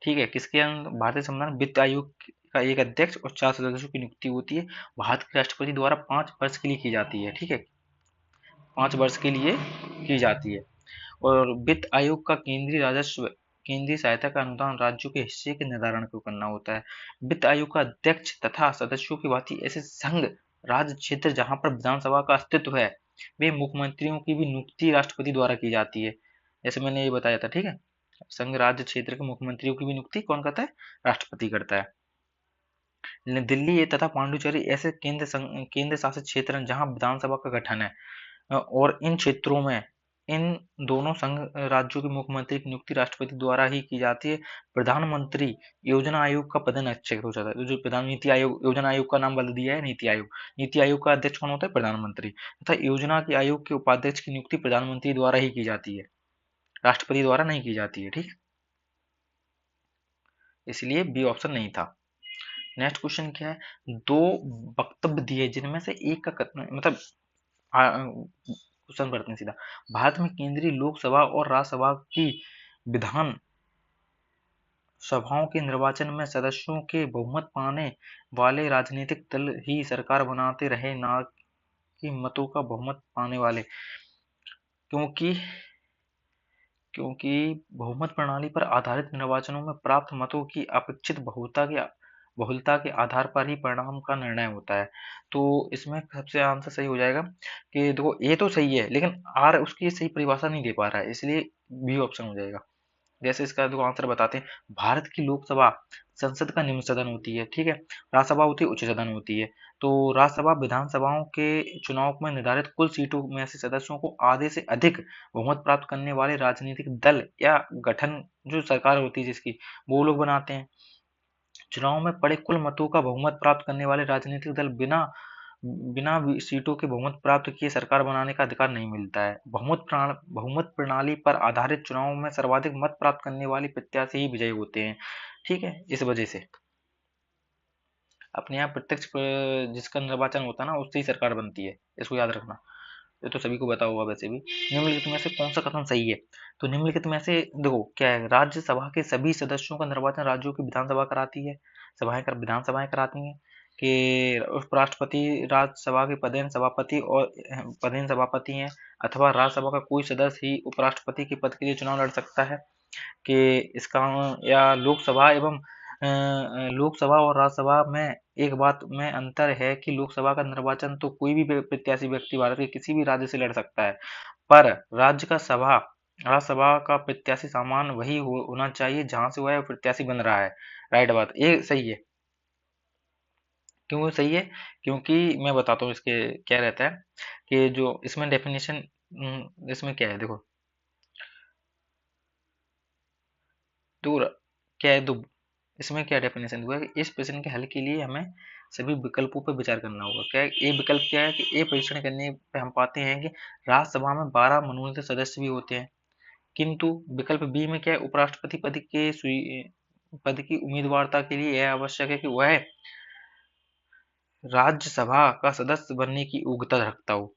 ठीक है, किसके अंदर, भारतीय संविधान वित्त आयोग का एक अध्यक्ष और 4 सदस्यों की नियुक्ति होती है। भारत के राष्ट्रपति द्वारा 5 वर्ष के लिए की जाती है। ठीक है, 5 वर्ष के लिए की जाती है। और वित्त आयोग का केंद्रीय राजस्व, केंद्रीय सहायता का अनुदान राज्यों के हिस्से के निर्धारण को करना होता है। वित्त आयोग का अध्यक्ष तथा सदस्यों की भांति ऐसे संघ राज्य क्षेत्र जहां पर विधानसभा का अस्तित्व है, वे मुख्यमंत्रियों की भी नियुक्ति राष्ट्रपति द्वारा की जाती है। जैसे मैंने ये बताया था। ठीक है, संघ राज्य क्षेत्र के मुख्यमंत्रियों की भी नियुक्ति कौन करता है, राष्ट्रपति करता है। दिल्ली तथा पांडुचेरी ऐसे केंद्र शासित क्षेत्र हैं जहां विधानसभा का गठन है, और इन क्षेत्रों में इन दोनों संघ राज्यों के मुख्यमंत्री की नियुक्ति राष्ट्रपति द्वारा ही की जाती है। प्रधानमंत्री योजना आयोग का पदाध्यक्ष हो जाता है। तो जो प्रधान नीति आयोग, योजना आयोग का नाम बदल दिया है नीति आयोग। नीति आयोग का अध्यक्ष कौन होता है, प्रधानमंत्री, तथा योजना के आयोग के उपाध्यक्ष की नियुक्ति प्रधानमंत्री द्वारा ही की जाती है, राष्ट्रपति द्वारा नहीं की जाती है। ठीक, इसलिए बी ऑप्शन नहीं था। नेक्स्ट क्वेश्चन क्या है, दो वक्तव्य दिए जिनमें से एक का मतलब क्वेश्चन पढ़ते हैं सीधा। भारत में केंद्रीय लोकसभा और राज्यसभा की विधान सभाओं के निर्वाचन में सदस्यों के बहुमत पाने वाले राजनीतिक दल ही सरकार बनाते रहे, ना कि मतों का बहुमत पाने वाले। क्योंकि क्योंकि बहुमत प्रणाली पर आधारित निर्वाचनों में प्राप्त मतों की अपेक्षित बहुलता के आधार पर ही परिणाम का निर्णय होता है। तो इसमें सबसे आंसर सही हो जाएगा कि देखो ए तो सही है, लेकिन आर उसकी सही परिभाषा नहीं दे पा रहा है, इसलिए बी ऑप्शन हो जाएगा। जैसे इसका देखो आंसर बताते हैं, भारत की लोकसभा संसद का निम्न सदन होती है। ठीक है, राज्यसभा होती है उच्च सदन होती है। तो राज्यसभा विधानसभाओं के चुनाव में निर्धारित कुल सीटों में से सदस्यों को आधे से अधिक बहुमत प्राप्त करने वाले राजनीतिक दल या गठन, जो सरकार होती है जिसकी, वो लोग बनाते हैं। चुनाव में पड़े कुल मतों का बहुमत प्राप्त करने वाले राजनीतिक दल बिना बिना सीटों के बहुमत प्राप्त किए सरकार बनाने का अधिकार नहीं मिलता है। बहुमत प्रणाली पर आधारित चुनाव में सर्वाधिक मत प्राप्त करने वाले प्रत्याशी ही विजयी होते हैं। ठीक है, इस वजह से अपने यहाँ प्रत्यक्ष जिसका निर्वाचन होता है ना, उससे ही सरकार बनती है, इसको याद रखना। ये तो सभी को पता होगा वैसे भी। निम्नलिखित में से कौन सा कथन सही है, तो निम्नलिखित में से देखो क्या है, राज्यसभा के सभी सदस्यों का निर्वाचन राज्यों की विधानसभा कराती है, विधानसभाएं कराती हैं। कि उपराष्ट्रपति राज्यसभा के पदेन सभापति हैं, अथवा राज्यसभा का कोई सदस्य ही उपराष्ट्रपति के पद के लिए चुनाव लड़ सकता है। कि इसका, या लोकसभा एवं लोकसभा और राज्यसभा में एक बात में अंतर है कि लोकसभा का निर्वाचन तो कोई भी प्रत्याशी व्यक्ति भारत के किसी भी राज्य से लड़ सकता है, पर राज्यसभा का प्रत्याशी सामान वही होना चाहिए जहां से वह प्रत्याशी बन रहा है। राइट बात, ये सही है। क्यों वो सही है? क्योंकि मैं बताता हूँ इसके क्या रहता है कि जो इसमें डेफिनेशन, इसमें क्या है देखो, दूर क्या है दो, इसमें क्या डेफिनेशन हुआ है कि इस प्रश्न के हल के लिए हमें सभी विकल्पों पर विचार करना होगा। क्या है? ये विकल्प क्या है कि ये परीक्षण करने पे हम पाते हैं कि राज्यसभा में 12 मनोनीत सदस्य भी होते हैं, किंतु विकल्प बी में क्या है, उपराष्ट्रपति पद की उम्मीदवारता के लिए यह आवश्यक है कि वह राज्यसभा का सदस्य बनने की योग्यता रखता हो।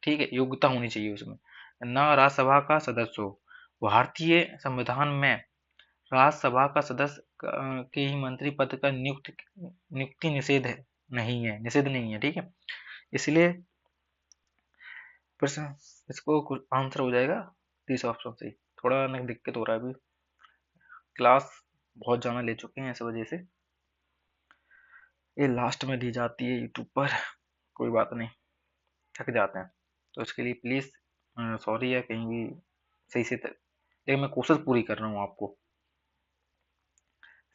ठीक है, योग्यता होनी चाहिए उसमें, न राज्यसभा का सदस्य हो। भारतीय संविधान में राज्यसभा का सदस्य के ही मंत्री पद का नियुक्ति निषेध नहीं है। ठीक है, इसलिए प्रश्न, इसको कुछ आंसर हो जाएगा 30 ऑप्शन से। थोड़ा ना दिक्कत हो रहा है, अभी क्लास बहुत ज़्यादा ले चुके हैं, इस वजह से ये लास्ट में दी जाती है यूट्यूब पर। कोई बात नहीं, थक जाते हैं तो इसके लिए प्लीज़ सॉरी है कहीं भी सही से लेकिन मैं कोशिश पूरी कर रहा हूँ आपको।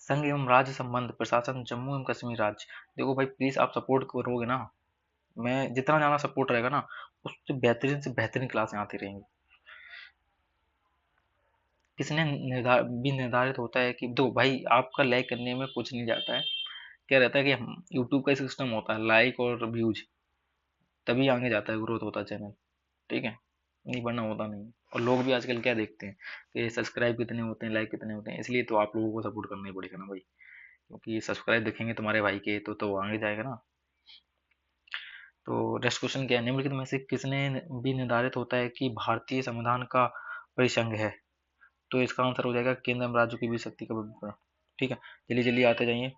संघ एवं राज्य संबंध प्रशासन जम्मू एवं कश्मीर राज्य, देखो भाई प्लीज़ आप सपोर्ट करोगे ना, मैं जितना ज़्यादा सपोर्ट रहेगा ना उससे बेहतरीन से बेहतरीन क्लासें आती रहेंगी। किसने निर्धारित होता है कि दो भाई आपका लाइक करने में कुछ नहीं जाता है, क्या रहता है कि हम यूट्यूब का सिस्टम होता है लाइक और व्यूज, तभी आगे जाता है, ग्रोथ होता है चैनल। ठीक है, नहीं वरना होता नहीं। और लोग भी आजकल क्या देखते हैं कि सब्सक्राइब कितने होते हैं, लाइक कितने होते हैं, इसलिए तो आप लोगों को सपोर्ट करना ही पड़ेगा ना भाई, क्योंकि सब्सक्राइब देखेंगे तुम्हारे भाई के तो आगे जाएगा ना। तो नेक्स्ट क्वेश्चन क्या है, निम्नलिखित में से किसने भी निर्धारित होता है कि भारतीय संविधान का परिसंघ है? तो इसका आंसर हो जाएगा केंद्र एवं राज्यों की भी शक्ति का विवरण। ठीक है, जल्दी जल्दी आते जाइए।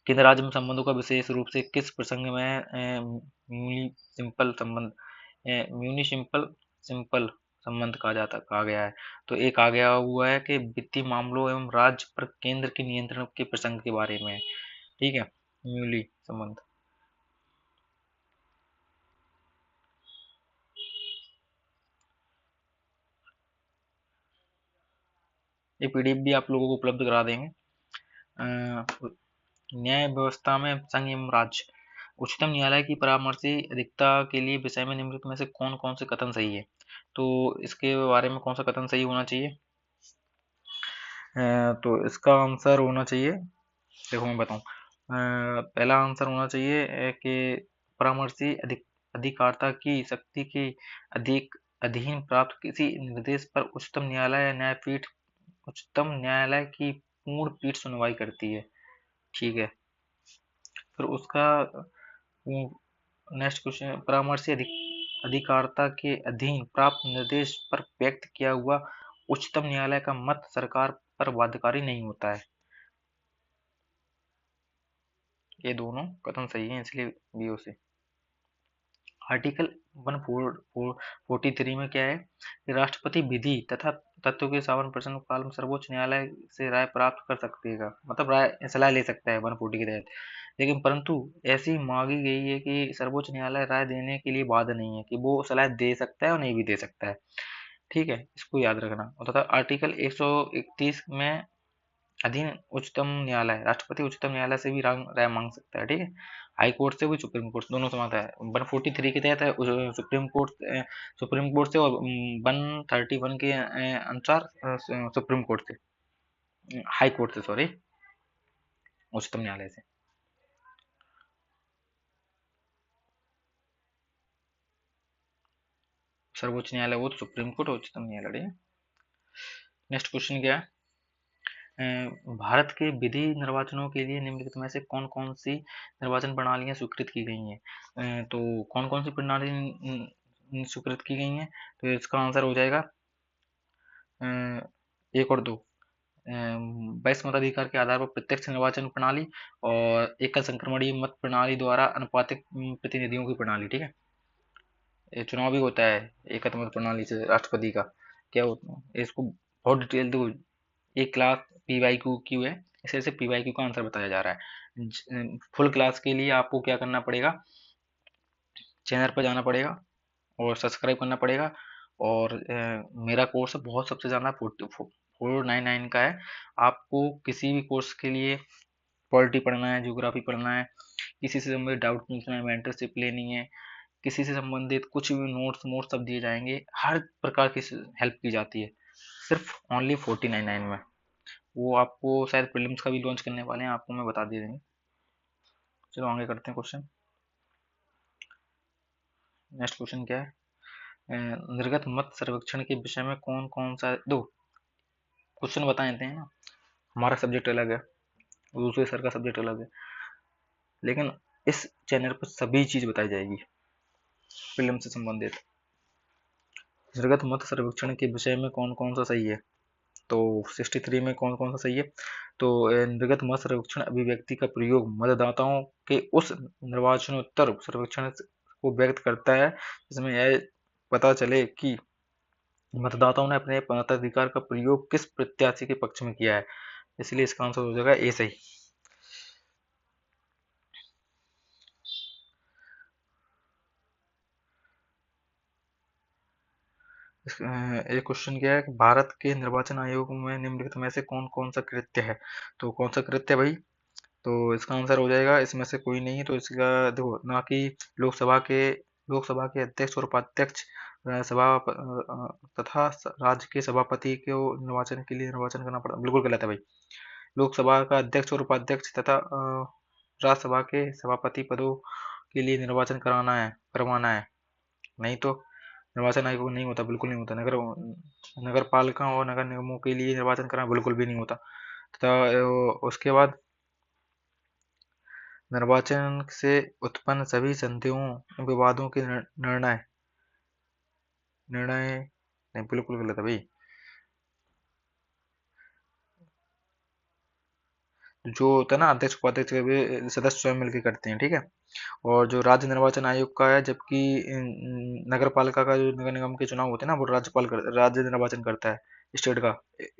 केंद्र राज्य में संबंधों का विशेष रूप से किस प्रसंग में म्यूनिसिपल संबंध, म्यूनिसिपल सिंपल संबंध कहा गया है? तो एक आ गया हुआ है कि वित्तीय मामलों एवं राज्य पर केंद्र के नियंत्रण के प्रसंग के बारे में। ठीक है, म्यूली संबंध। ये पीडीएफ भी आप लोगों को उपलब्ध करा देंगे। न्याय व्यवस्था में संघ एवं राज्य, उच्चतम न्यायालय की परामर्शी अधिकता के लिए विषय में निम्नलिखित में से कौन कौन से कथन सही है? तो इसके बारे में कौन सा कथन सही होना चाहिए? तो इसका आंसर होना चाहिए, देखो मैं बताऊं, पहला आंसर होना चाहिए कि परामर्शी अधिकारिता की शक्ति के अधिक अधीन प्राप्त किसी निर्देश पर उच्चतम न्यायालय की पूर्ण पीठ सुनवाई करती है। ठीक है, फिर उसका नेक्स्ट क्वेश्चन, परामर्शी अधिकारिता के अधीन प्राप्त निर्देश पर व्यक्त किया हुआ उच्चतम न्यायालय का मत सरकार पर बाध्यकारी नहीं होता है। ये दोनों कथन सही हैं, इसलिए बी से। आर्टिकल 143 में क्या है कि राष्ट्रपति विधि तथा तत्व के 57% काल में सर्वोच्च न्यायालय से राय प्राप्त कर सकेगा, मतलब राय सलाह ले सकता है 140 के तहत। लेकिन परंतु ऐसी मांगी गई है कि सर्वोच्च न्यायालय राय देने के लिए बाध्य नहीं है, कि वो सलाह दे सकता है और नहीं भी दे सकता है। ठीक है, इसको याद रखना। और तथा आर्टिकल 131 में अधीन उच्चतम न्यायालय, राष्ट्रपति उच्चतम न्यायालय से भी राय मांग सकता है। ठीक है, हाई कोर्ट से भी सुप्रीम कोर्ट दोनों से मांगता है। 143 के तहत सुप्रीम कोर्ट से, और 131 के अनुसार सुप्रीम कोर्ट से, हाई कोर्ट से, सॉरी, उच्चतम न्यायालय से। सर्वोच्च न्यायालय वो तो सुप्रीम कोर्ट और उच्चतम न्यायालय। नेक्स्ट क्वेश्चन क्या है, भारत के विधि निर्वाचनों के लिए निम्नलिखित में से कौन कौन सी निर्वाचन प्रणालियां स्वीकृत की गई हैं? तो कौन कौन सी प्रणाली स्वीकृत की गई हैं? तो इसका आंसर हो जाएगा एक और दो, वैश्य मताधिकार के आधार पर प्रत्यक्ष निर्वाचन प्रणाली और एकल संक्रमणीय मत प्रणाली द्वारा अनुपातिक प्रतिनिधियों की प्रणाली। ठीक है, ये चुनाव भी होता है एकल मत प्रणाली से राष्ट्रपति का, क्या होता है इसको बहुत डिटेल दो, एक क्लास पी वाई क्यू है, इसे ऐसे PYQ का आंसर बताया जा रहा है। फुल क्लास के लिए आपको क्या करना पड़ेगा, चैनल पर जाना पड़ेगा और सब्सक्राइब करना पड़ेगा। और मेरा कोर्स बहुत सबसे ज़्यादा 499 का है। आपको किसी भी कोर्स के लिए पॉलिटी पढ़ना है, ज्योग्राफी पढ़ना है, किसी से संबंधित डाउट पूछना है, मेंटरशिप लेनी है, किसी से संबंधित कुछ भी नोट्स वोट्स सब दिए जाएंगे, हर प्रकार की हेल्प की जाती है सिर्फ ओनली 1499 में। वो आपको शायद प्रीलिम्स का भी लॉन्च करने वाले हैं, आपको मैं बता दे देंगे। चलो आगे करते हैं क्वेश्चन। नेक्स्ट क्वेश्चन क्या है, निर्गत मत सर्वेक्षण के विषय में कौन कौन सा, दो क्वेश्चन बता देते हैं ना। हमारा सब्जेक्ट अलग है, दूसरे सर का सब्जेक्ट अलग है, लेकिन इस चैनल पर सभी चीज बताई जाएगी फिल्म से संबंधित। निर्गत मत सर्वेक्षण के विषय में कौन कौन सा सही है, तो 63 में कौन कौन सा सही है। तो निर्गत मत सर्वेक्षण अभिव्यक्ति का प्रयोग मतदाताओं के उस निर्वाचनोत्तर सर्वेक्षण को व्यक्त करता है जिसमें यह पता चले कि मतदाताओं ने अपने मताधिकार का प्रयोग किस प्रत्याशी के पक्ष में किया है। इसलिए इसका आंसर हो जाएगा ए सही। एक क्वेश्चन क्या है कि भारत के निर्वाचन आयोग में निम्नलिखित में से कौन कौन सा कृत्य है। तो कौन सा कृत्य है भाई, तो इसका आंसर हो जाएगा इसमें से कोई नहीं है। तो इसका देखो ना कि लोकसभा के अध्यक्ष और उपाध्यक्ष, तथा राज्य के सभापति को निर्वाचन के लिए निर्वाचन करना पड़ा, बिल्कुल गलत है भाई। लोकसभा का अध्यक्ष और उपाध्यक्ष तथा राज्यसभा के सभापति पदों के लिए निर्वाचन करवाना है। नहीं तो निर्वाचन आयोग नहीं होता, बिल्कुल नहीं होता। नगर पालिका और नगर निगमों के लिए निर्वाचन कराना बिल्कुल भी नहीं होता। तथा उसके बाद निर्वाचन से उत्पन्न सभी संदेहों विवादों के निर्णय निर्णय नहीं, बिल्कुल गलत है भाई। जो होता है ना अध्यक्ष उपाध्यक्ष के भी सदस्य स्वयं मिलकर करते हैं, ठीक है। और जो राज्य निर्वाचन आयोग का है, जबकि नगर पालिका का जो नगर निगम के चुनाव होते हैं ना, वो राज्य निर्वाचन करता है, स्टेट का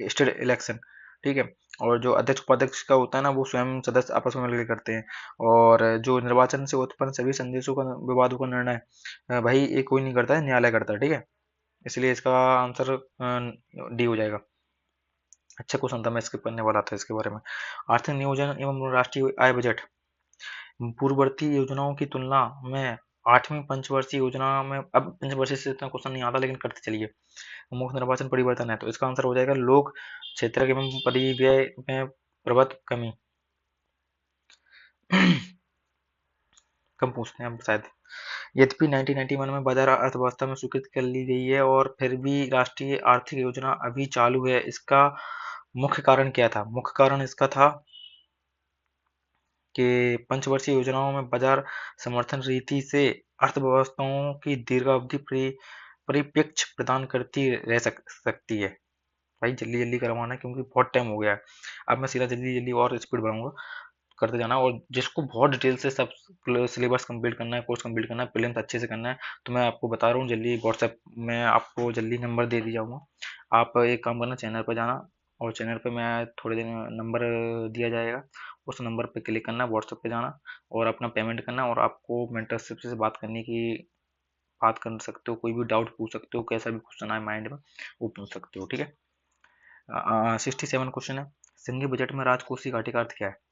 स्टेट इलेक्शन, ठीक है। और जो अध्यक्ष उपाध्यक्ष का होता है ना, वो स्वयं सदस्य आपस में मिलकर करते हैं। और जो निर्वाचन से उत्पन्न सभी संदेशों का विवादों का निर्णय भाई ये कोई नहीं करता है, न्यायालय करता है, ठीक है। इसलिए इसका आंसर डी हो जाएगा। अच्छा क्वेश्चन था, मैं इसके पढ़ने वाला था इसके बारे में। आर्थिक नियोजन एवं राष्ट्रीय आय बजट पूर्ववर्ती योजनाओं की तुलना में आठवीं पंचवर्षीय योजना में, अब पंचवर्षीय से इतना क्वेश्चन नहीं आता लेकिन करते चलिए। मुख्य निर्वाचन परिवर्तन है, तो इसका आंसर हो जाएगा लोक क्षेत्र एवं परिव्यय में प्रभुत्व कमी। कम पूछते हैं अब शायद। यद्यपि 1991 में बाजार अर्थव्यवस्था में स्वीकृत कर ली गई है और फिर भी राष्ट्रीय आर्थिक योजना अभी चालू है, इसका मुख्य कारण क्या था। मुख्य कारण इसका था कि पंचवर्षीय योजनाओं में बाजार समर्थन रीति से अर्थव्यवस्थाओं की दीर्घावधि परिप्रेक्ष्य प्रदान करती रह सकती है। भाई जल्दी जल्दी करवाना है क्योंकि बहुत टाइम हो गया है। अब मैं सीधा जल्दी जल्दी और स्पीड बढ़ाऊंगा, करते जाना। और जिसको बहुत डिटेल से सब सिलेबस कंप्लीट करना है, कोर्स कंप्लीट करना है, प्रीलिम्स अच्छे से करना है, तो मैं आपको बता रहा हूँ जल्दी व्हाट्सएप में आपको जल्दी नंबर दे दिया जाऊँगा। आप एक काम करना, चैनल पर जाना और चैनल पे मैं थोड़े दिन नंबर दिया जाएगा, उस नंबर पे क्लिक करना, व्हाट्सएप पे जाना और अपना पेमेंट करना। और आपको मेंटरशिप से बात करने की बात कर सकते हो, कोई भी डाउट पूछ सकते हो, कैसा भी क्वेश्चन आए माइंड में वो पूछ सकते हो, ठीक है। 67 क्वेश्चन है, संघीय बजट में राजकोषीय घाटे का अर्थ क्या है।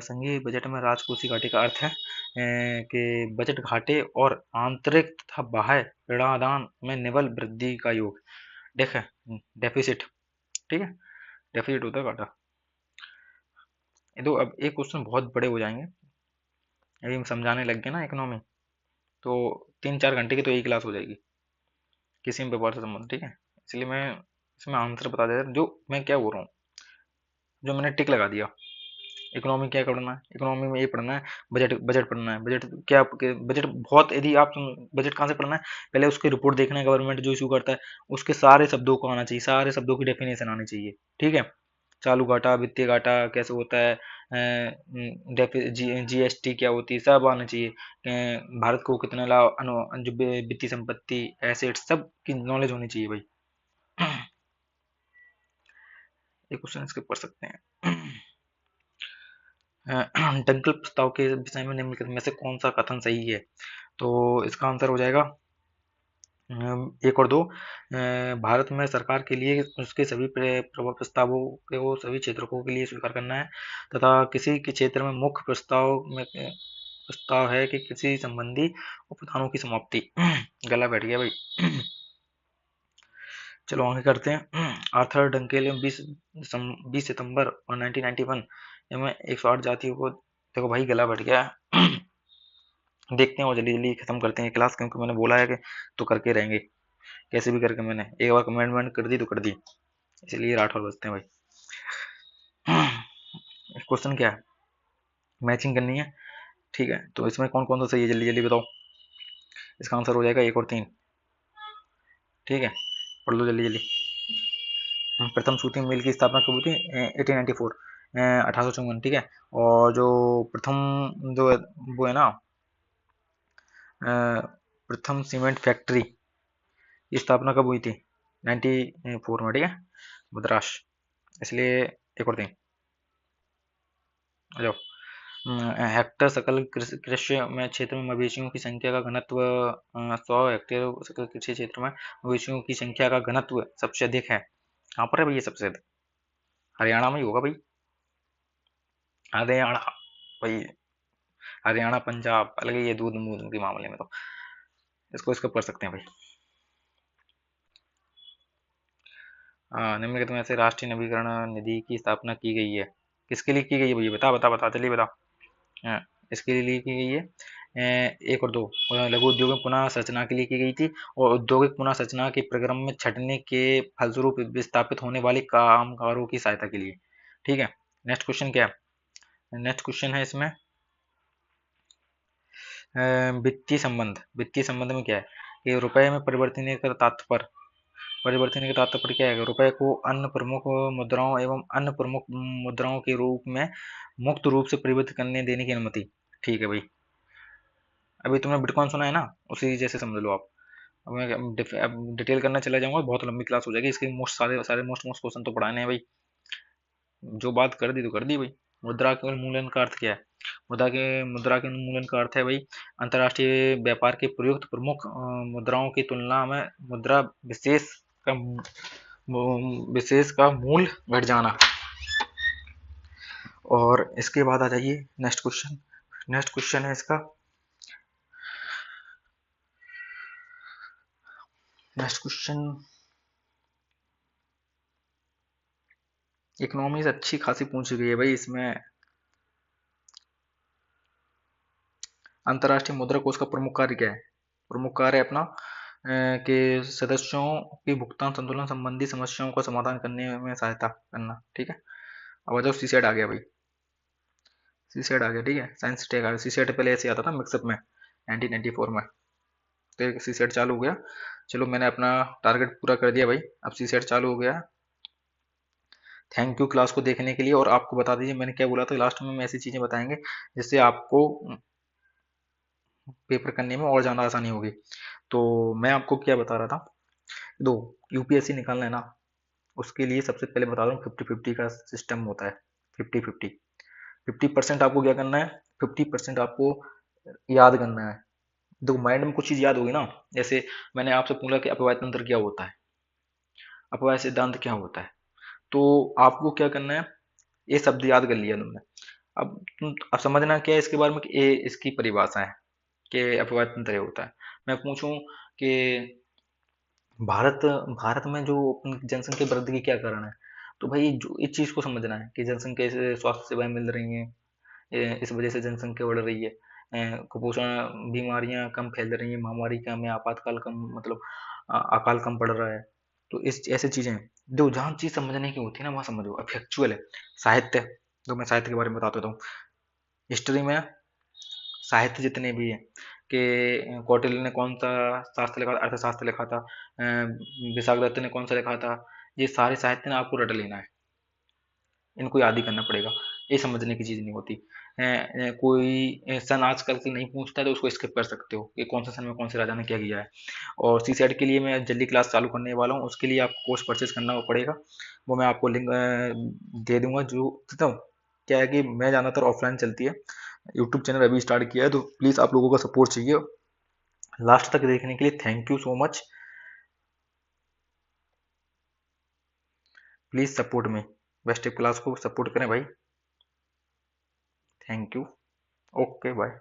संघीय बजट में राजकोषीय घाटे का अर्थ है कि बजट घाटे और आंतरिक तथा बाह्य ऋणादान में निवल वृद्धि का योग। देखें, डेफिसिट, ठीक है, डेफिसिट होता है घाटा। ये तो अब एक क्वेश्चन बहुत बड़े हो जाएंगे, अभी हम समझाने लग गए ना इकोनॉमी, तो 3-4 घंटे की तो एक क्लास हो जाएगी किसी भी पेपर से संबंधित, ठीक है। इसलिए मैं इसमें आंसर बता देता, जो मैं क्या बोल रहा हूँ, जो मैंने टिक लगा दिया। इकोनॉमी क्या पढ़ना है, इकोनॉमी में ये पढ़ना है, बजट बजट पढ़ना है। बजट क्या, बजट बहुत, यदि आप बजट कहाँ से पढ़ना है, पहले उसकी रिपोर्ट देखना है, गवर्नमेंट जो इशू करता है उसके सारे शब्दों को आना चाहिए, सारे शब्दों की डेफिनेशन आनी चाहिए, ठीक है। चालू घाटा, वित्तीय घाटा कैसे होता है, जीएसटी क्या होती है, सब आना चाहिए। भारत को कितना लाभ, जो वित्तीय संपत्ति, एसेट, सब की नॉलेज होनी चाहिए भाई। ये क्वेश्चन इसके पढ़ सकते हैं। डंकल प्रस्ताव के विषय में निम्नलिखित में से कौन सा कथन सही है? तो इसका आंसर हो जाएगा एक और दो। भारत में सरकार के लिए उसके सभी प्रभाव प्रस्तावों को सभी क्षेत्रों के लिए स्वीकार करना है तथा किसी के क्षेत्र में मुख्य प्रस्ताव है कि किसी संबंधी उपधानों की समाप्ति। गला बैठ गया भाई। चलो आगे करते हैं। आर्थर डंकेल 20 सितंबर और 1991 में 108 जातियों को, देखो भाई गला बैठ गया। देखते हैं और जल्दी जल्दी खत्म करते हैं क्लास, क्योंकि मैंने बोला है कि तो करके रहेंगे कैसे भी करके। मैंने एक बार कमेंटमेंट कर दी तो कर दी, इसलिए राठौर बजते हैं भाई। क्वेश्चन क्या है? मैचिंग करनी है, ठीक है। तो इसमें कौन कौन सा सही है, जल्दी जल्दी बताओ। इसका आंसर हो जाएगा 1 और 3, ठीक है। पढ़ लो जल्दी जल्दी। प्रथम सूती मिल की स्थापना कब हुई थी? 1894, 1854, ठीक है। और जो प्रथम जो वो है ना, प्रथम सीमेंट फैक्ट्री की स्थापना कब हुई थी? 94 में, ठीक है, मद्रास। इसलिए 1 और 3 आ जाओ। हेक्टर सकल कृषि में क्षेत्र में मवेशियों की संख्या का घनत्व, 100 हेक्टेयर सकल कृषि क्षेत्र में मवेशियों की संख्या का घनत्व सबसे अधिक है। कहाँ पर है भैया सबसे अधिक? हरियाणा में ही होगा भाई। हरियाणा भाई, हरियाणा पंजाब अलग ही है दूध मूध के मामले में। तो इसको पढ़ सकते हैं भाई। निम्नलिखित में से राष्ट्रीय नवीकरण निधि की स्थापना की गई है, किसके लिए की गई है भैया? बता बता बता जल्दी बता। इसके लिए की गई है 1 और 2। लघु उद्योग में पुनः संरचना के लिए की गई थी और औद्योगिक पुनः संरचना के प्रक्रम में छंटनी के फलस्वरूप विस्थापित होने वाले कामगारों की सहायता के लिए, ठीक है। नेक्स्ट क्वेश्चन क्या है? नेक्स्ट क्वेश्चन है इसमें वित्तीय संबंध। वित्तीय संबंध में क्या है कि रुपए में परिवर्तन का तात्पर्य, क्या है? रुपए को अन्य प्रमुख मुद्राओं एवं अन्य प्रमुख मुद्राओं के रूप में मुक्त रूप से परिवर्तित करने देने की अनुमति, ठीक है भाई। अभी तुमने बिटकॉइन सुना है ना, उसी जैसे समझ लो आप। अब मैं अब डिटेल करना चला जाऊंगा, बहुत लंबी क्लास हो जाएगी। इसके मोस्ट सारे सारे मोस्ट मोस्ट क्वेश्चन तो पढ़ाने हैं भाई। जो बात कर दी तो कर दी भाई। मुद्रा के उन्मूलन का अर्थ क्या है? मुद्रा के उन्मूलन का अर्थ है भाई अंतर्राष्ट्रीय व्यापार के प्रयुक्त प्रमुख मुद्राओं की तुलना में मुद्रा का विशेष का मूल्य घट जाना। और इसके बाद आ जाइए नेक्स्ट क्वेश्चन। नेक्स्ट क्वेश्चन है इसका, नेक्स्ट क्वेश्चन इकोनॉमी से अच्छी खासी पूछ गई है भाई इसमें। अंतर्राष्ट्रीय मुद्रा कोष का प्रमुख कार्य क्या है? प्रमुख कार्य अपना के सदस्यों की भुगतान संतुलन संबंधी समस्याओं का समाधान करने में सहायता करना, ठीक है। अब आ जाओ सीसेट आ गया भाई। सीसेट आ गया, ठीक है। साइंस टेक आ गया। सीसेट पहले ऐसे आता था मिक्सअप में 1994 में, तो सीसेट चालू हो गया। चलो मैंने अपना टारगेट पूरा कर दिया भाई, अब सीसेट चालू हो गया। थैंक यू क्लास को देखने के लिए। और आपको बता दीजिए मैंने क्या बोला था लास्ट में, ऐसी चीजें बताएंगे जिससे आपको पेपर करने में और ज़्यादा आसानी होगी। तो मैं आपको क्या बता रहा था, दो यूपीएससी निकालना है ना, उसके लिए सबसे पहले बता दूं 50-50 का सिस्टम होता है। 50-50, 50% आपको क्या करना है, 50% आपको याद करना है। देखो माइंड में कुछ चीज याद होगी ना, जैसे मैंने आपसे पूछा कि अपवाय तंत्र क्या होता है, अपवाय सिद्धांत क्या होता है, तो आपको क्या करना है, ये शब्द याद कर लिया तुमने। अब समझना क्या है इसके बारे में कि ये इसकी परिभाषा है कि अपवाय तंत्र होता है। मैं पूछूं कि भारत भारत में जो अपनी जनसंख्या वृद्धि के क्या कारण है, तो भाई जो इस चीज को समझना है कि जनसंख्या से स्वास्थ्य सेवाएं मिल रही हैं, इस वजह से जनसंख्या बढ़ रही है, कुपोषण बीमारियां कम फैल रही हैं, महामारी कम है, आपातकाल कम, मतलब अकाल कम पड़ रहा है। तो इस ऐसे चीजें हैं। जो जहाँ चीज समझने की होती है ना वहाँ समझो। अब फैक्चुअल है साहित्य, तो मैं साहित्य के बारे में बता देता हूँ। हिस्ट्री में साहित्य जितने भी हैं कि कौटिल्य ने कौन सा शास्त्र लिखा था, अर्थशास्त्र लिखा था, विशाखदत्त ने कौन सा लिखा था, ये सारे साहित्य ना आपको रट लेना है, इनको याद ही करना पड़ेगा। ये समझने की चीज़ नहीं होती। कोई सन आजकल से नहीं पूछता है तो उसको स्किप कर सकते हो कि कौन सा सन में कौन से राजा ने क्या किया है। और सी सेट के लिए मैं जल्दी क्लास चालू करने वाला हूँ, उसके लिए आपको कोर्स परचेज करना पड़ेगा। वो मैं आपको लिंक दे दूंगा। जो तो क्या है कि मैं ज़्यादातर ऑफलाइन चलती है, यूट्यूब चैनल अभी स्टार्ट किया है, तो प्लीज़ आप लोगों का सपोर्ट चाहिए। लास्ट तक देखने के लिए thank you so much. Please support me, best class को सपोर्ट करें भाई। Thank you. Okay bye.